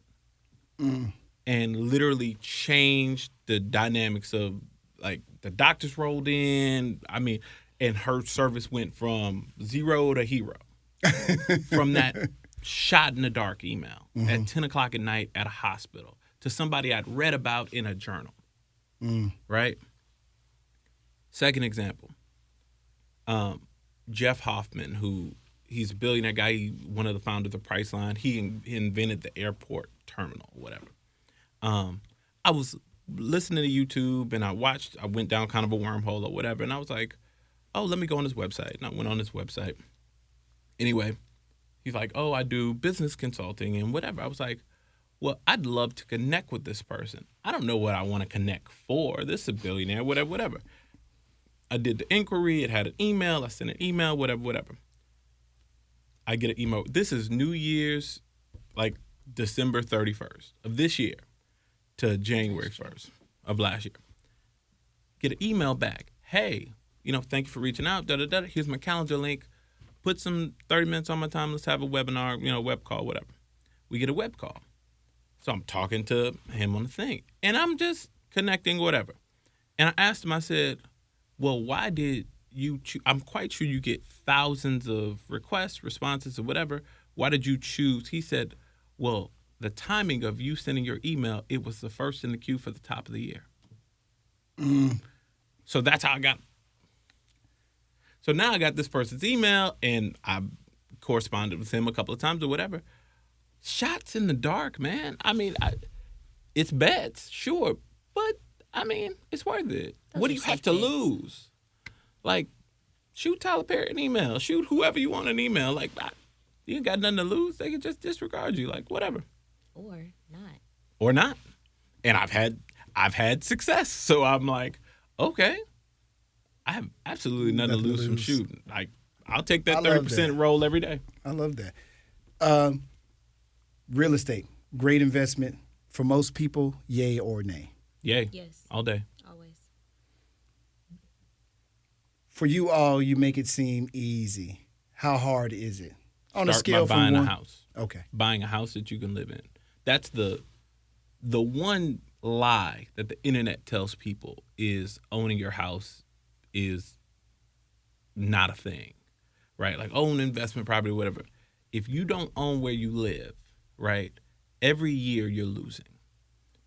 Speaker 2: and literally changed the dynamics of, like, the doctors rolled in. I mean, and her service went from 0 to hero from that shot in the dark email at 10 o'clock at night at a hospital to somebody I'd read about in a journal, right? Second example, Jeff Hoffman, who he's a billionaire guy, one of the founders of Priceline. He invented the airport terminal, whatever. I was listening to YouTube and I went down kind of a wormhole or whatever, and I was like, oh, let me go on his website. And I went on his website. Anyway, he's like, oh, I do business consulting and whatever. I was like, well, I'd love to connect with this person. I don't know what I want to connect for. This is a billionaire, whatever. I did the inquiry. It had an email. I sent an email, whatever. I get an email. This is New Year's, like December 31st of this year to January 1st of last year. Get an email back. Hey, thank you for reaching out. Here's my calendar link. Put some 30 minutes on my time. Let's have a webinar, web call, whatever. We get a web call. So I'm talking to him on the thing. And I'm just connecting, whatever. And I asked him, I said, well, why did you choose? I'm quite sure you get thousands of requests, responses, or whatever. Why did you choose? He said, well, the timing of you sending your email, it was the first in the queue for the top of the year. So that's how I got. So now I got this person's email, and I corresponded with him a couple of times or whatever. Shots in the dark, man. I mean, it's bets, sure, but I mean, it's worth it.
Speaker 3: Those
Speaker 2: What do
Speaker 3: are
Speaker 2: you have
Speaker 3: safe
Speaker 2: to
Speaker 3: bets.
Speaker 2: lose? Like, shoot Tyler Perry an email. Shoot whoever you want an email. Like, You ain't got nothing to lose. They can just disregard you, like whatever,
Speaker 3: Or not.
Speaker 2: or not. And I've had success, so I'm like, okay, I have absolutely nothing to lose from shooting. Like I'll take that 30% roll every day.
Speaker 1: I love that. Real estate, great investment for most people. Yay or nay?
Speaker 2: Yay.
Speaker 3: Yes.
Speaker 2: All day.
Speaker 3: Always.
Speaker 1: For you all, you make it seem easy. How hard is it? On a
Speaker 2: Start
Speaker 1: scale
Speaker 2: by
Speaker 1: from
Speaker 2: buying
Speaker 1: one.
Speaker 2: a house.
Speaker 1: Okay.
Speaker 2: Buying a house that you can live in. That's the one lie that the internet tells people is owning your house is not a thing, right? Like own investment property, whatever. If you don't own where you live, right, every year you're losing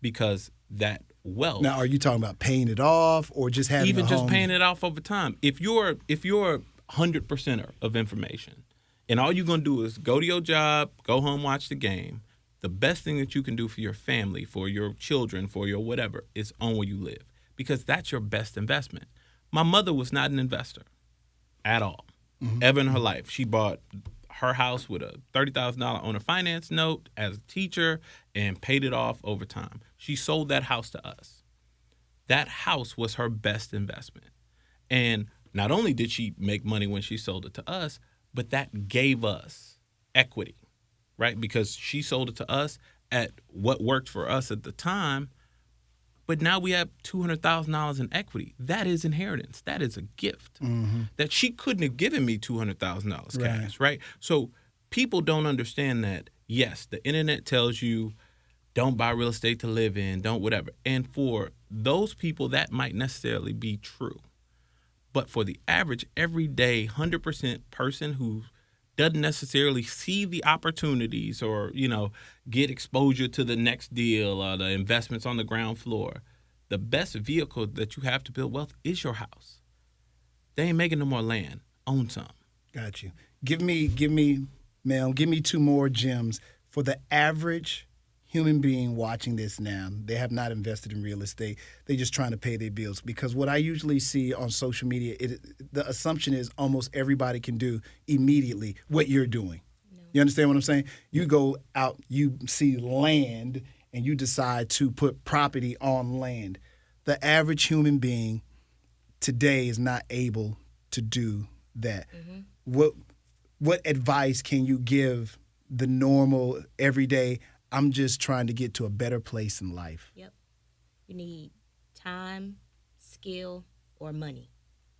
Speaker 2: because that wealth.
Speaker 1: Now, are you talking about paying it off or just having
Speaker 2: even
Speaker 1: a
Speaker 2: just
Speaker 1: home?
Speaker 2: paying it off over time? If you're 100%er of information and all you're going to do is go to your job, go home, watch the game, the best thing that you can do for your family, for your children, for your whatever, is own where you live because that's your best investment. My mother was not an investor at all, ever in her life. She bought her house with a $30,000 owner finance note as a teacher and paid it off over time. She sold that house to us. That house was her best investment. And not only did she make money when she sold it to us, but that gave us equity, right? Because she sold it to us at what worked for us at the time, but now we have $200,000 in equity. That is inheritance. That is a gift that she couldn't have given me $200,000 cash, right? So people don't understand that, yes, the internet tells you don't buy real estate to live in, don't whatever. And for those people, that might necessarily be true. But for the average, everyday, 100% person who doesn't necessarily see the opportunities or, get exposure to the next deal or the investments on the ground floor, the best vehicle that you have to build wealth is your house. They ain't making no more land. Own some.
Speaker 1: Got you. Give me, Mel, give me two more gems for the average human being watching this now. They have not invested in real estate. They're just trying to pay their bills. Because what I usually see on social media, the assumption is almost everybody can do immediately what you're doing. No. You understand what I'm saying? You go out, you see land, and you decide to put property on land. The average human being today is not able to do that. What advice can you give the normal, everyday, I'm just trying to get to a better place in life?
Speaker 3: Yep. You need time, skill, or money.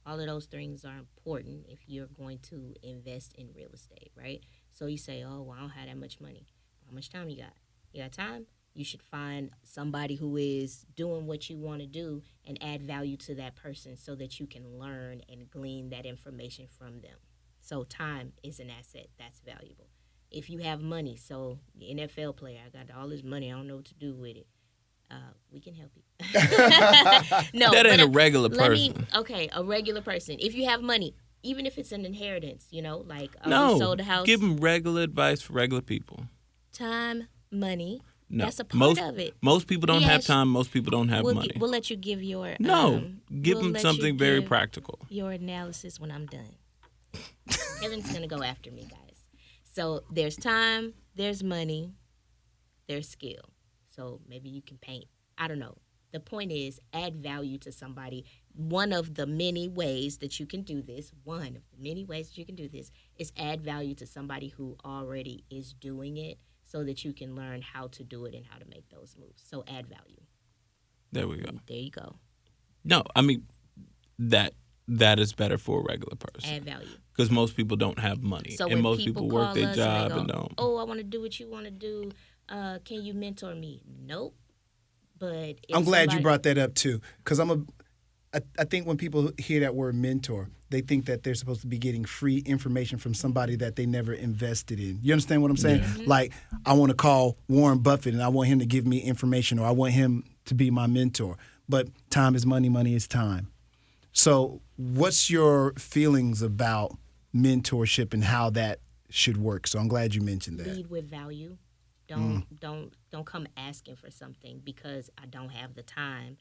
Speaker 3: All of those things are important if you're going to invest in real estate, right? So you say, oh, well, I don't have that much money. How much time you got? You got time? You should find somebody who is doing what you want to do and add value to that person so that you can learn and glean that information from them. So time is an asset that's valuable. If you have money, so the NFL player, I got all this money, I don't know what to do with it. We can help you. No,
Speaker 2: that ain't a regular person.
Speaker 3: A regular person. If you have money, even if it's an inheritance, like you sold a house.
Speaker 2: Give them regular advice for regular people.
Speaker 3: Time, money.
Speaker 2: No.
Speaker 3: That's a part of it.
Speaker 2: Most people don't have time. Most people don't have money.
Speaker 3: We'll let you give your...
Speaker 2: give them something very practical.
Speaker 3: Your analysis when I'm done. Kevin's going to go after me, guys. So there's time, there's money, there's skill. So maybe you can paint. I don't know. The point is add value to somebody. One of the many ways that you can do this is add value to somebody who already is doing it so that you can learn how to do it and how to make those moves. So add value.
Speaker 2: There we go.
Speaker 3: There you go.
Speaker 2: No, I mean, that is better for a regular person.
Speaker 3: Add value.
Speaker 2: Because most people don't have money.
Speaker 3: So
Speaker 2: and most people work their job and don't.
Speaker 3: Oh, I want to do what you want to do. Can you mentor me? Nope. But
Speaker 1: I'm glad you brought that up too. Because I think when people hear that word mentor, they think that they're supposed to be getting free information from somebody that they never invested in. You understand what I'm saying?
Speaker 3: Mm-hmm.
Speaker 1: Like, I want to call Warren Buffett and I want him to give me information, or I want him to be my mentor. But time is money, money is time. So what's your feelings about mentorship and how that should work? So I'm glad you mentioned that.
Speaker 3: Lead with value. Don't come asking for something because I don't have the time.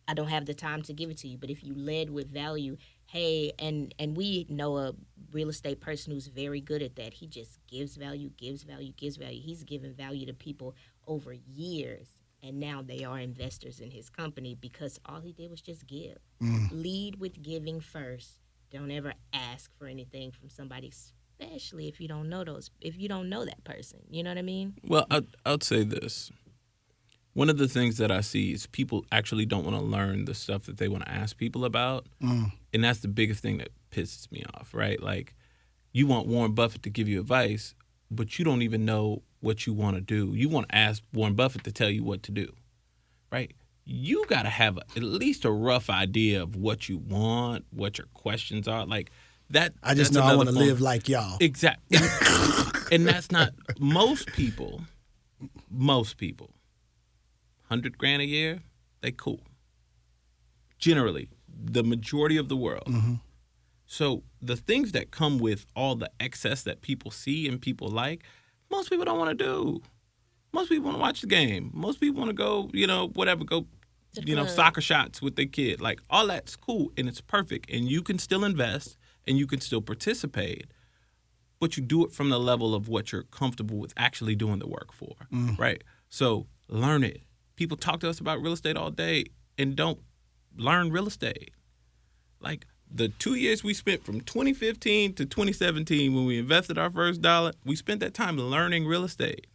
Speaker 3: I don't have the time to give it to you. But if you led with value, hey, and we know a real estate person who's very good at that. He just gives value, gives value, gives value. He's given value to people over years, and now they are investors in his company because all he did was just give. Lead with giving first. Don't ever ask for anything from somebody, especially if you don't know that person. You know what I mean?
Speaker 2: Well, I'd say this. One of the things that I see is people actually don't want to learn the stuff that they want to ask people about. And that's the biggest thing that pisses me off, right? Like, you want Warren Buffett to give you advice, but you don't even know what you want to do. You want to ask Warren Buffett to tell you what to do, right? You got to have at least a rough idea of what you want, what your questions are. Like that.
Speaker 1: I just know I want to live like y'all.
Speaker 2: Exactly. And that's not most people, 100 grand a year, they cool. Generally, the majority of the world. So the things that come with all the excess that people see and people like, most people don't want to do. Most people want to watch the game. Most people want to go, go, soccer shots with their kid. Like, all that's cool and it's perfect. And you can still invest and you can still participate. But you do it from the level of what you're comfortable with actually doing the work for, right? So learn it. People talk to us about real estate all day and don't learn real estate. Like, the 2 years we spent from 2015 to 2017 when we invested our first dollar, we spent that time learning real estate.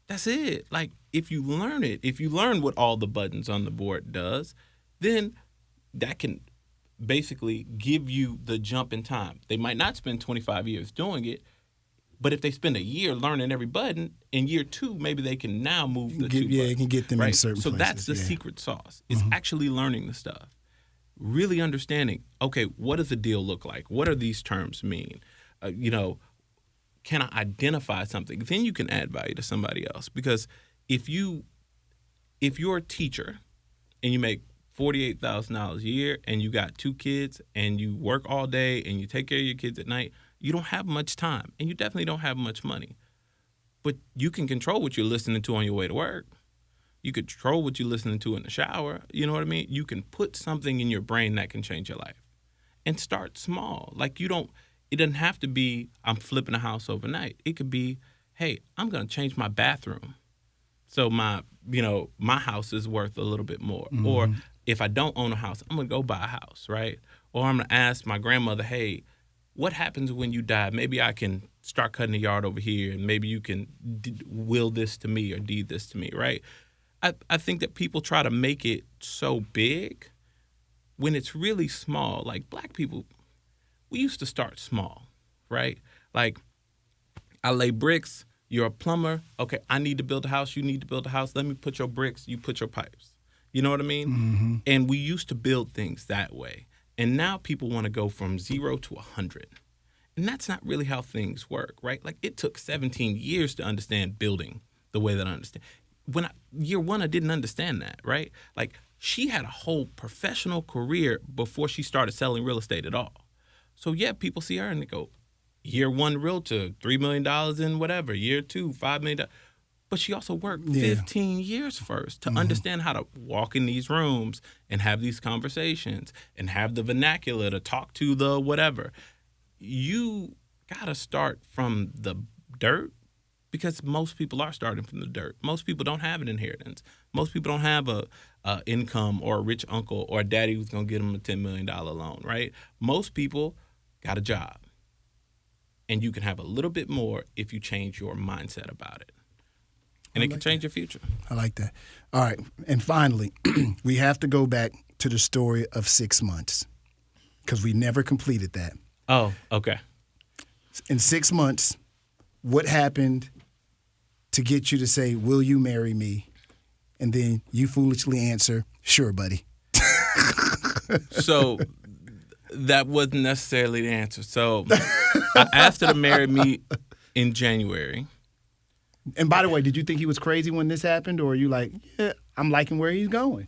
Speaker 2: That's it. Like, if you learn it, if you learn what all the buttons on the board does, then that can basically give you the jump in time. They might not spend 25 years doing it, but if they spend a year learning every button, in year 2, maybe they can now move the 2 buttons.
Speaker 1: Yeah, you can get them in certain
Speaker 2: places. So
Speaker 1: places.
Speaker 2: That's the secret sauce. It's actually learning the stuff. Really understanding, okay, what does a deal look like? What do these terms mean? Can I identify something? Then you can add value to somebody else. Because if you're a teacher and you make $48,000 a year and you got 2 kids and you work all day and you take care of your kids at night, you don't have much time and you definitely don't have much money. But you can control what you're listening to on your way to work. You control what you're listening to in the shower. You know what I mean? You can put something in your brain that can change your life. And start small. Like, it doesn't have to be, I'm flipping a house overnight. It could be, hey, I'm going to change my bathroom. So my house is worth a little bit more. Or if I don't own a house, I'm going to go buy a house, right? Or I'm going to ask my grandmother, hey, what happens when you die? Maybe I can start cutting the yard over here, and maybe you can will this to me or deed this to me, right? I think that people try to make it so big when it's really small. Like, black people, we used to start small, right? Like, I lay bricks, you're a plumber. Okay, I need to build a house, you need to build a house. Let me put your bricks, you put your pipes. You know what I mean? And we used to build things that way. And now people want to go from 0 to 100. And that's not really how things work, right? Like, it took 17 years to understand building the way that I understand. Year 1, I didn't understand that, right? Like, she had a whole professional career before she started selling real estate at all. So, yeah, people see her and they go, year 1 realtor, $3 million in whatever. Year 2, $5 million. But she also worked 15 years first to understand how to walk in these rooms and have these conversations and have the vernacular to talk to the whatever. You got to start from the dirt, because most people are starting from the dirt. Most people don't have an inheritance. Most people don't have a income or a rich uncle or a daddy who's going to get them a $10 million loan, right? Most people got a job. And you can have a little bit more if you change your mindset about it. And it can change your future.
Speaker 1: I like that. All right. And finally, we have to go back to the story of 6 months, because we never completed that.
Speaker 2: Oh, okay.
Speaker 1: In 6 months, what happened to get you to say, will you marry me? And then you foolishly answer, sure, buddy.
Speaker 2: So that wasn't necessarily the answer. So I asked her to marry me in January.
Speaker 1: And by the way, did you think he was crazy when this happened? Or are you like, yeah, I'm liking where he's going?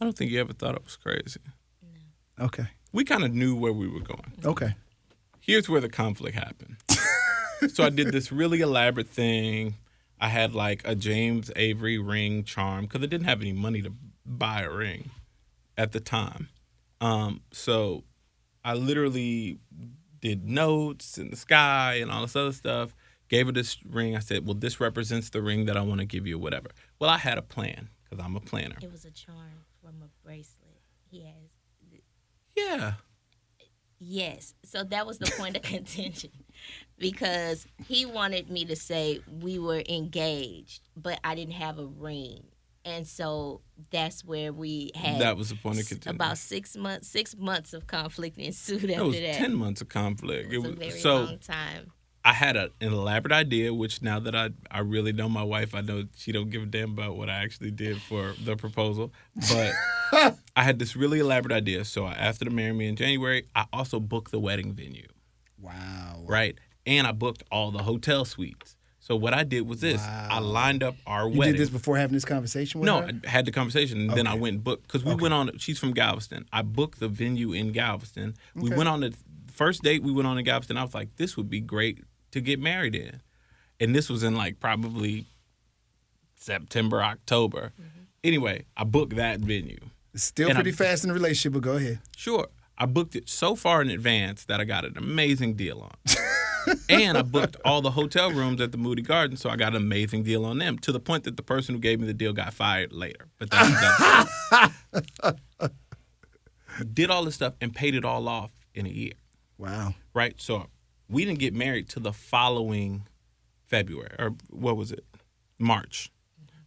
Speaker 2: I don't think you ever thought it was crazy.
Speaker 1: No. Okay.
Speaker 2: We kind of knew where we were going.
Speaker 1: Okay.
Speaker 2: Here's where the conflict happened. So I did this really elaborate thing. I had like a James Avery ring charm because I didn't have any money to buy a ring at the time. So I literally did notes in the sky and all this other stuff. Gave her this ring. I said, well, this represents the ring that I want to give you, whatever. Well, I had a plan because I'm a planner.
Speaker 3: It was a charm from a bracelet. He has.
Speaker 2: Yeah.
Speaker 3: Yes. So that was the point of contention because he wanted me to say we were engaged, but I didn't have a ring. And so that's where we had
Speaker 2: That was the point of contention.
Speaker 3: About 6 months of conflict ensued after
Speaker 2: It was
Speaker 3: that.
Speaker 2: 10 months of conflict.
Speaker 3: It was a very
Speaker 2: so
Speaker 3: long time.
Speaker 2: I had an elaborate idea, which now that I really know my wife, I know she don't give a damn about what I actually did for the proposal. But I had this really elaborate idea. So I asked her to marry me in January. I also booked the wedding venue.
Speaker 1: Wow.
Speaker 2: Right? And I booked all the hotel suites. So what I did was this.
Speaker 1: Wow.
Speaker 2: I lined up our
Speaker 1: You
Speaker 2: wedding.
Speaker 1: did this before having this conversation with
Speaker 2: No,
Speaker 1: her?
Speaker 2: I had the conversation, and then I
Speaker 1: Okay.
Speaker 2: went and booked. Because we went on, she's from Galveston. I booked the venue in Galveston. We
Speaker 1: Okay.
Speaker 2: went on the first date we went on in Galveston. I was like, this would be great to get married in. And this was in like probably September, October. Anyway, I booked that venue.
Speaker 1: It's still
Speaker 2: And
Speaker 1: pretty fast in the relationship, but go ahead.
Speaker 2: Sure. I booked it so far in advance that I got an amazing deal on. And I booked all the hotel rooms at the Moody Garden, so I got an amazing deal on them, to the point that the person who gave me the deal got fired later. But that's did all this stuff and paid it all off in a year.
Speaker 1: Wow.
Speaker 2: Right? So we didn't get married till the following February, or what was it? March.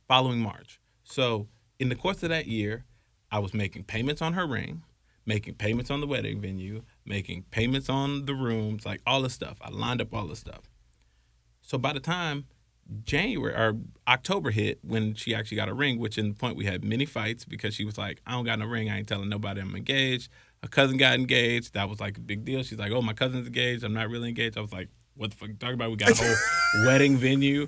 Speaker 2: Following March. So in the course of that year, I was making payments on her ring, making payments on the wedding venue, making payments on the rooms, like all this stuff. I lined up all this stuff. So by the time January or October hit, when she actually got a ring, which in the point we had many fights because she was like, I don't got no ring. I ain't telling nobody I'm engaged. Her cousin got engaged. That was like a big deal. She's like, oh, my cousin's engaged. I'm not really engaged. I was like, what the fuck you talking about? We got a whole wedding venue.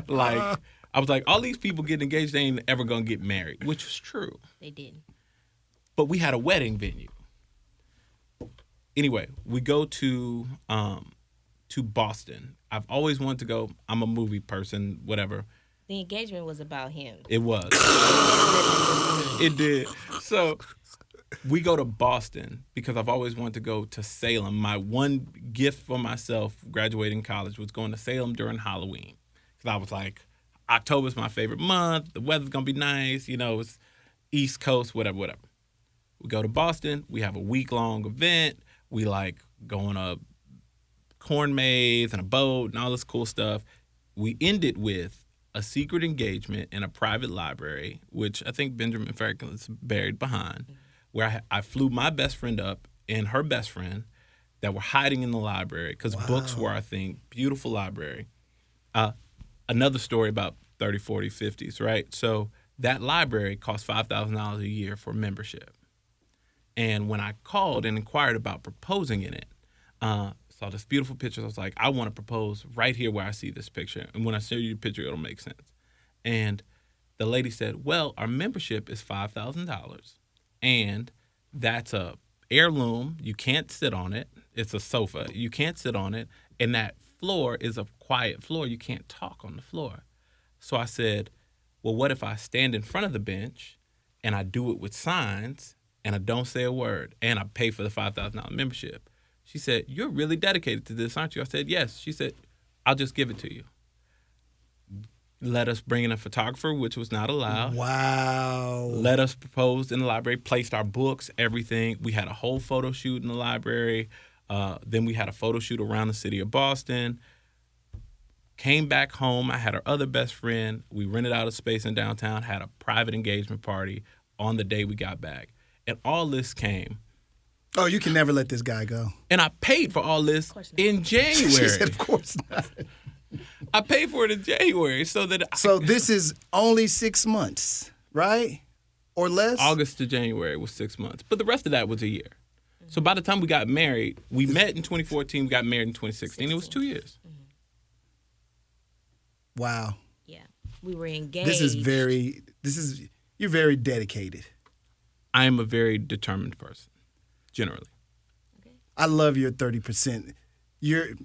Speaker 2: Like, I was like, all these people getting engaged, they ain't ever going to get married, which was true.
Speaker 3: They didn't.
Speaker 2: But we had a wedding venue. Anyway, we go to Boston. I've always wanted to go. I'm a movie person, whatever.
Speaker 3: The engagement was about him.
Speaker 2: It was. It did. So we go to Boston because I've always wanted to go to Salem. My one gift for myself graduating college was going to Salem during Halloween. Because I was like, October's my favorite month. The weather's going to be nice. You know, it's East Coast, whatever. We go to Boston. We have a week-long event. We, like, go on a corn maze and a boat and all this cool stuff. We ended with a secret engagement in a private library, which I think Benjamin Franklin's buried behind, where I flew my best friend up and her best friend that were hiding in the library because books were our thing. Beautiful library. Another story about 30, 40, 50s, right? So that library costs $5,000 a year for membership. And when I called and inquired about proposing in it, saw this beautiful picture. I was like, I want to propose right here where I see this picture. And when I show you the picture, it'll make sense. And the lady said, well, our membership is $5,000. And that's a heirloom. You can't sit on it. It's a sofa. You can't sit on it. And that floor is a quiet floor. You can't talk on the floor. So I said, well, what if I stand in front of the bench and I do it with signs and I don't say a word and I pay for the $5,000 membership? She said, you're really dedicated to this, aren't you? I said, yes. She said, I'll just give it to you. Let us bring in a photographer, which was not allowed.
Speaker 1: Wow.
Speaker 2: Let us propose in the library, placed our books, everything. We had a whole photo shoot in the library. Then we had a photo shoot around the city of Boston. Came back home. I had our other best friend. We rented out a space in downtown, had a private engagement party on the day we got back. And all this came.
Speaker 1: Oh, you can never let this guy go.
Speaker 2: And I paid for all this in January.
Speaker 1: She said, of course not.
Speaker 2: I paid for it in January so that
Speaker 1: So this is only 6 months, right? Or less?
Speaker 2: August to January was 6 months. But the rest of that was a year. So by the time we got married, we met in 2014, we got married in 2016. It was 2 years.
Speaker 1: Wow.
Speaker 3: Yeah. We were engaged.
Speaker 1: You're very dedicated.
Speaker 2: I am a very determined person, generally.
Speaker 1: I love your 30%. Your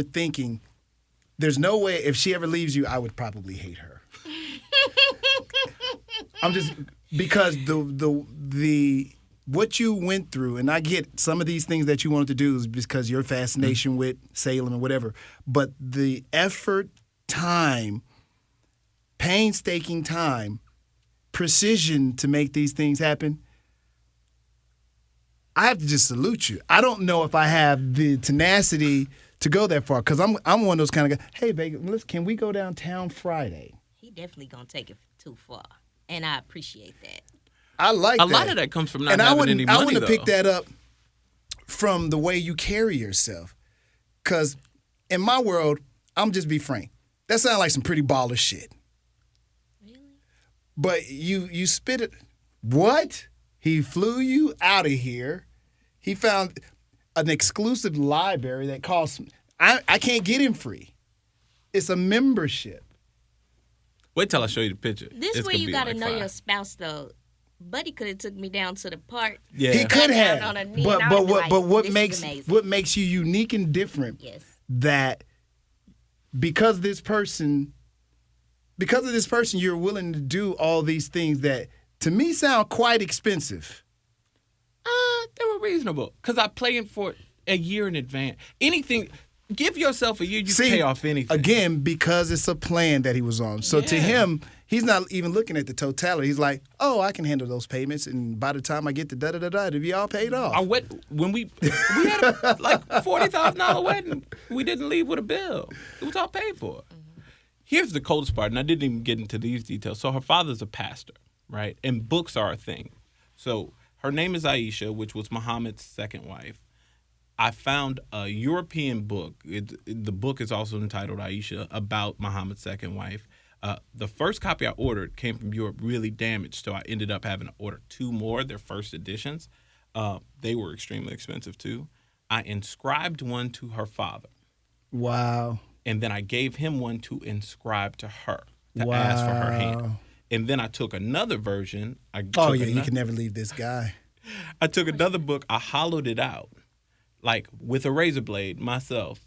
Speaker 1: thinking there's no way if she ever leaves you, I would probably hate her. I'm just because the what you went through, and I get some of these things that you wanted to do is because your fascination with Salem and whatever, but the effort, time, painstaking time, precision to make these things happen, I have to just salute you. I don't know if I have the tenacity to go that far because I'm one of those kind of guys. Hey, baby, can we go downtown Friday?
Speaker 3: He definitely gonna take it too far, and I appreciate that.
Speaker 1: I like
Speaker 2: a
Speaker 1: that.
Speaker 2: lot of that comes from not having any money,
Speaker 1: I wouldn't
Speaker 2: though.
Speaker 1: pick that up from the way you carry yourself. Because in my world, I'm just be frank. That sounds like some pretty baller shit.
Speaker 3: Really?
Speaker 1: But you spit it. What? He flew you out of here. He found an exclusive library that costs. I can't get him free. It's a membership.
Speaker 2: Wait till I show you the picture.
Speaker 3: This
Speaker 2: It's
Speaker 3: where
Speaker 2: gonna
Speaker 3: you
Speaker 2: be
Speaker 3: gotta
Speaker 2: like
Speaker 3: know
Speaker 2: fire.
Speaker 3: your spouse though. Buddy could have took me down to the park.
Speaker 2: Yeah.
Speaker 1: He could
Speaker 3: Got down
Speaker 1: have.
Speaker 3: on a knee
Speaker 1: But
Speaker 3: and I would be like,
Speaker 1: what
Speaker 3: "This is
Speaker 1: makes
Speaker 3: amazing."
Speaker 1: what makes you unique and different?
Speaker 3: Yes.
Speaker 1: That because of this person, you're willing to do all these things that to me sound quite expensive.
Speaker 2: They were reasonable because I planned for a year in advance. Anything, give yourself a year, you pay off anything.
Speaker 1: Again, because it's a plan that he was on. So to
Speaker 2: Yeah.
Speaker 1: him, he's not even looking at the totality. He's like, oh, I can handle those payments, and by the time I get to da-da-da-da, it'll be all paid off.
Speaker 2: When we had a like $40,000 wedding, we didn't leave with a bill. It was all paid for. Here's the coldest part, and I didn't even get into these details. So her father's a pastor, right? And books are a thing. So her name is Ayesha, which was Muhammad's second wife. I found a European book. The book is also entitled Ayesha, about Muhammad's second wife. The first copy I ordered came from Europe really damaged, so I ended up having to order 2 more, their first editions. They were extremely expensive too. I inscribed one to her father.
Speaker 1: Wow.
Speaker 2: And then I gave him one to inscribe to her, to ask for her hand. And then I took another version.
Speaker 1: You can never leave this guy.
Speaker 2: I took another book, I hollowed it out, like with a razor blade myself,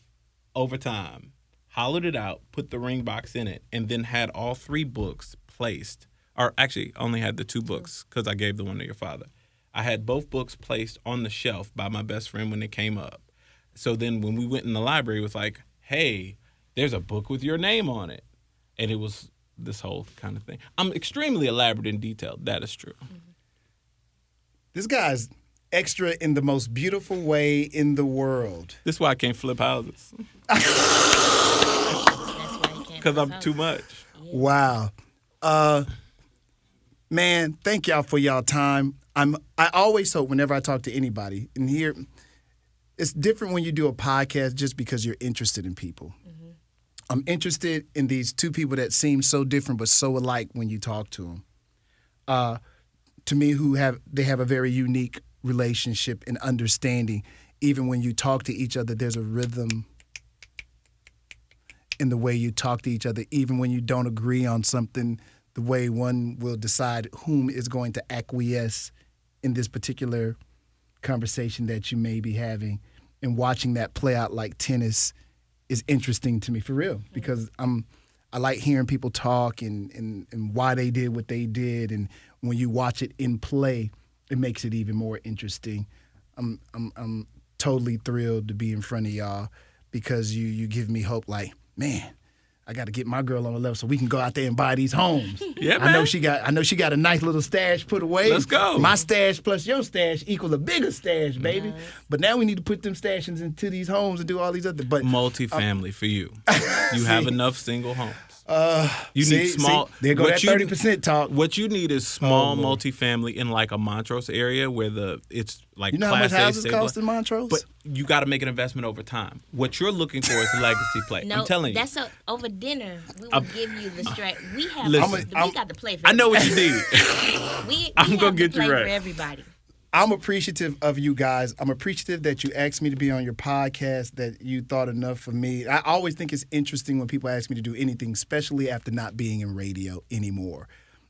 Speaker 2: over time. Hollowed it out, put the ring box in it, and then had all 3 books placed. Or actually, only had the 2 books because I gave the one to your father. I had both books placed on the shelf by my best friend when they came up. So then when we went in the library, it was like, hey, there's a book with your name on it. And it was this whole kind of thing. I'm extremely elaborate and detailed. That is true.
Speaker 1: This guy's extra in the most beautiful way in the world.
Speaker 2: This is why I can't flip houses.
Speaker 3: That's why you can't.
Speaker 2: Because I'm too much.
Speaker 1: Wow. Man, thank y'all for y'all time. I always hope whenever I talk to anybody, and here, it's different when you do a podcast just because you're interested in people. Mm-hmm. I'm interested in these 2 people that seem so different but so alike when you talk to them. To me, they have a very unique relationship and understanding. Even when you talk to each other, there's a rhythm in the way you talk to each other. Even when you don't agree on something, the way one will decide whom is going to acquiesce in this particular conversation that you may be having. And watching that play out like tennis is interesting to me, for real, because I like hearing people talk and why they did what they did. And when you watch it in play, it makes it even more interesting. I'm totally thrilled to be in front of y'all because you give me hope. Like, man, I got to get my girl on the level so we can go out there and buy these homes.
Speaker 2: Yeah, man.
Speaker 1: I know she got a nice little stash put away.
Speaker 2: Let's go.
Speaker 1: My stash plus your stash equal a bigger stash, baby.
Speaker 3: Nice.
Speaker 1: But now we need to put them stashes into these homes and do all these other. But
Speaker 2: Multifamily for you. You have enough single homes. You
Speaker 1: see,
Speaker 2: need small.
Speaker 1: There go that
Speaker 2: what you-
Speaker 1: 30% talk.
Speaker 2: What you need is small
Speaker 1: Lord.
Speaker 2: multifamily in like a Montrose area where it's like
Speaker 1: You know how much
Speaker 2: Class A
Speaker 1: houses
Speaker 2: stable.
Speaker 1: cost in Montrose?
Speaker 2: But you got to make an investment over time. What you're looking for is a legacy play.
Speaker 3: No,
Speaker 2: I'm telling you.
Speaker 3: that's over dinner. We will give you the straight. We have.
Speaker 2: Listen,
Speaker 3: we got to play for.
Speaker 2: I know what you
Speaker 3: everybody.
Speaker 2: need.
Speaker 3: We
Speaker 2: I'm
Speaker 3: have
Speaker 2: gonna
Speaker 3: to
Speaker 2: get you
Speaker 3: play
Speaker 2: right.
Speaker 3: for everybody.
Speaker 1: I'm appreciative of you guys. I'm appreciative that you asked me to be on your podcast, that you thought enough of me. I always think it's interesting when people ask me to do anything, especially after not being in radio anymore,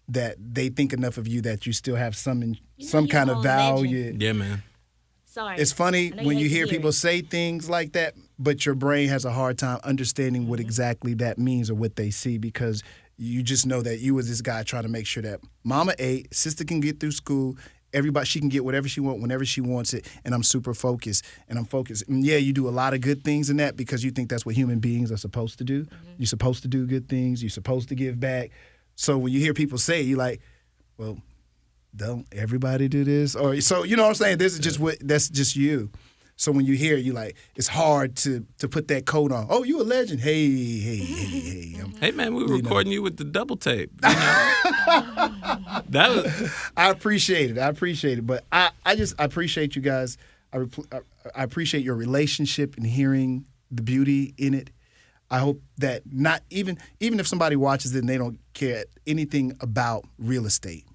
Speaker 1: that they think enough of you that you still have some
Speaker 3: you're
Speaker 1: kind
Speaker 3: a
Speaker 1: of value.
Speaker 3: legend.
Speaker 2: Yeah, man.
Speaker 3: Sorry.
Speaker 1: It's funny
Speaker 3: I know
Speaker 1: when you
Speaker 3: hate to
Speaker 1: hear people
Speaker 3: it.
Speaker 1: say things like that, but your brain has a hard time understanding what exactly that means or what they see, because you just know that you was this guy trying to make sure that mama ate, sister can get through school, everybody, she can get whatever she wants whenever she wants it, and I'm super focused, and I'm focused. And yeah, you do a lot of good things in that because you think that's what human beings are supposed to do. You're supposed to do good things. You're supposed to give back. So when you hear people say it, you're like, well, don't everybody do this? Or so, you know what I'm saying? This is just that's just you. So when you hear it, you like, it's hard to put that coat on. Oh, you a legend. Hey.
Speaker 2: Hey, man, we were recording you with the double tape. You know? That was...
Speaker 1: I appreciate it. But I appreciate you guys. I appreciate your relationship and hearing the beauty in it. I hope that not even if somebody watches it and they don't care anything about real estate,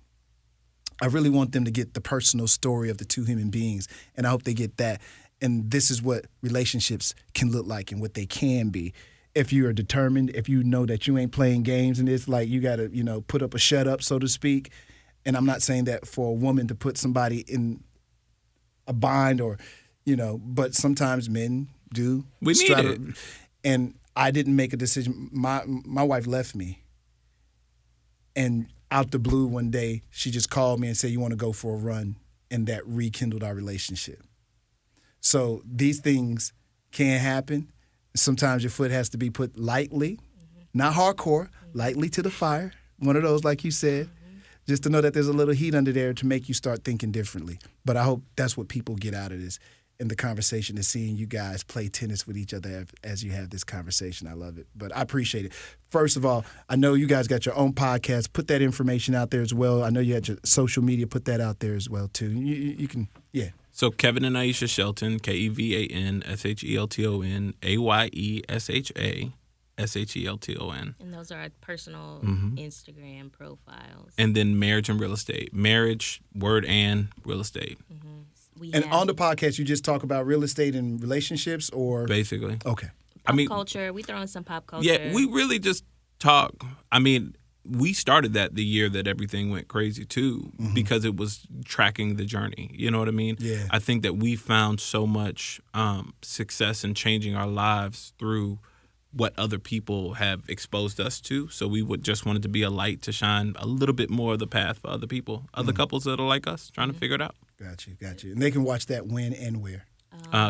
Speaker 1: I really want them to get the personal story of the two human beings, and I hope they get that. And this is what relationships can look like and what they can be. If you are determined, if you know that you ain't playing games and it's like you got to, put up a shut up, so to speak. And I'm not saying that for a woman to put somebody in a bind or, but sometimes men do.
Speaker 2: We need it.
Speaker 1: And I didn't make a decision. My wife left me. And out the blue one day, she just called me and said, you want to go for a run? And that rekindled our relationship. So these things can happen. Sometimes your foot has to be put lightly, not hardcore, lightly to the fire. One of those, like you said, just to know that there's a little heat under there to make you start thinking differently. But I hope that's what people get out of this in the conversation, is seeing you guys play tennis with each other as you have this conversation. I love it. But I appreciate it. First of all, I know you guys got your own podcast. Put that information out there as well. I know you had your social media. Put that out there as well, too. You can, yeah.
Speaker 2: So Kevan and Ayesha Shelton, KevanShelton, Ayesha Shelton.
Speaker 3: And those are our personal Instagram profiles.
Speaker 2: And then marriage and real estate. Marriage, word, and real estate.
Speaker 1: On the podcast, you just talk about real estate and relationships, or
Speaker 2: basically.
Speaker 1: Okay.
Speaker 3: Pop culture. We throw in some pop culture.
Speaker 2: Yeah, we really just talk. I mean, we started that the year that everything went crazy too, because it was tracking the journey. You know what I mean?
Speaker 1: Yeah.
Speaker 2: I think that we found so much success in changing our lives through what other people have exposed us to. So we would just wanted to be a light to shine a little bit more of the path for other people, other couples that are like us, trying to figure it out.
Speaker 1: Got you. And they can watch that when and where?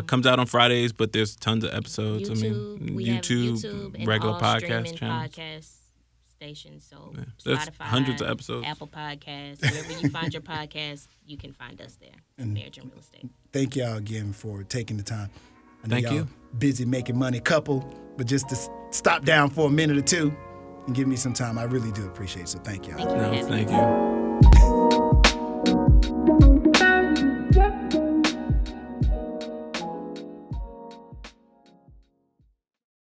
Speaker 2: Comes out on Fridays, but there's tons of episodes.
Speaker 3: We have YouTube and
Speaker 2: regular
Speaker 3: all
Speaker 2: podcast
Speaker 3: streaming
Speaker 2: channels.
Speaker 3: podcast stations. So
Speaker 2: There's
Speaker 3: Spotify,
Speaker 2: hundreds of episodes.
Speaker 3: Apple Podcasts, wherever you find your podcast, you can find us there. Marriage and Real Estate.
Speaker 1: Thank y'all again for taking the time. I know
Speaker 2: Thank
Speaker 1: y'all
Speaker 2: you.
Speaker 1: Busy making money couple, but just to stop down for a minute or two and give me some time, I really do appreciate it. So thank y'all.
Speaker 3: Thank you for having
Speaker 2: Thank
Speaker 3: us.
Speaker 2: you.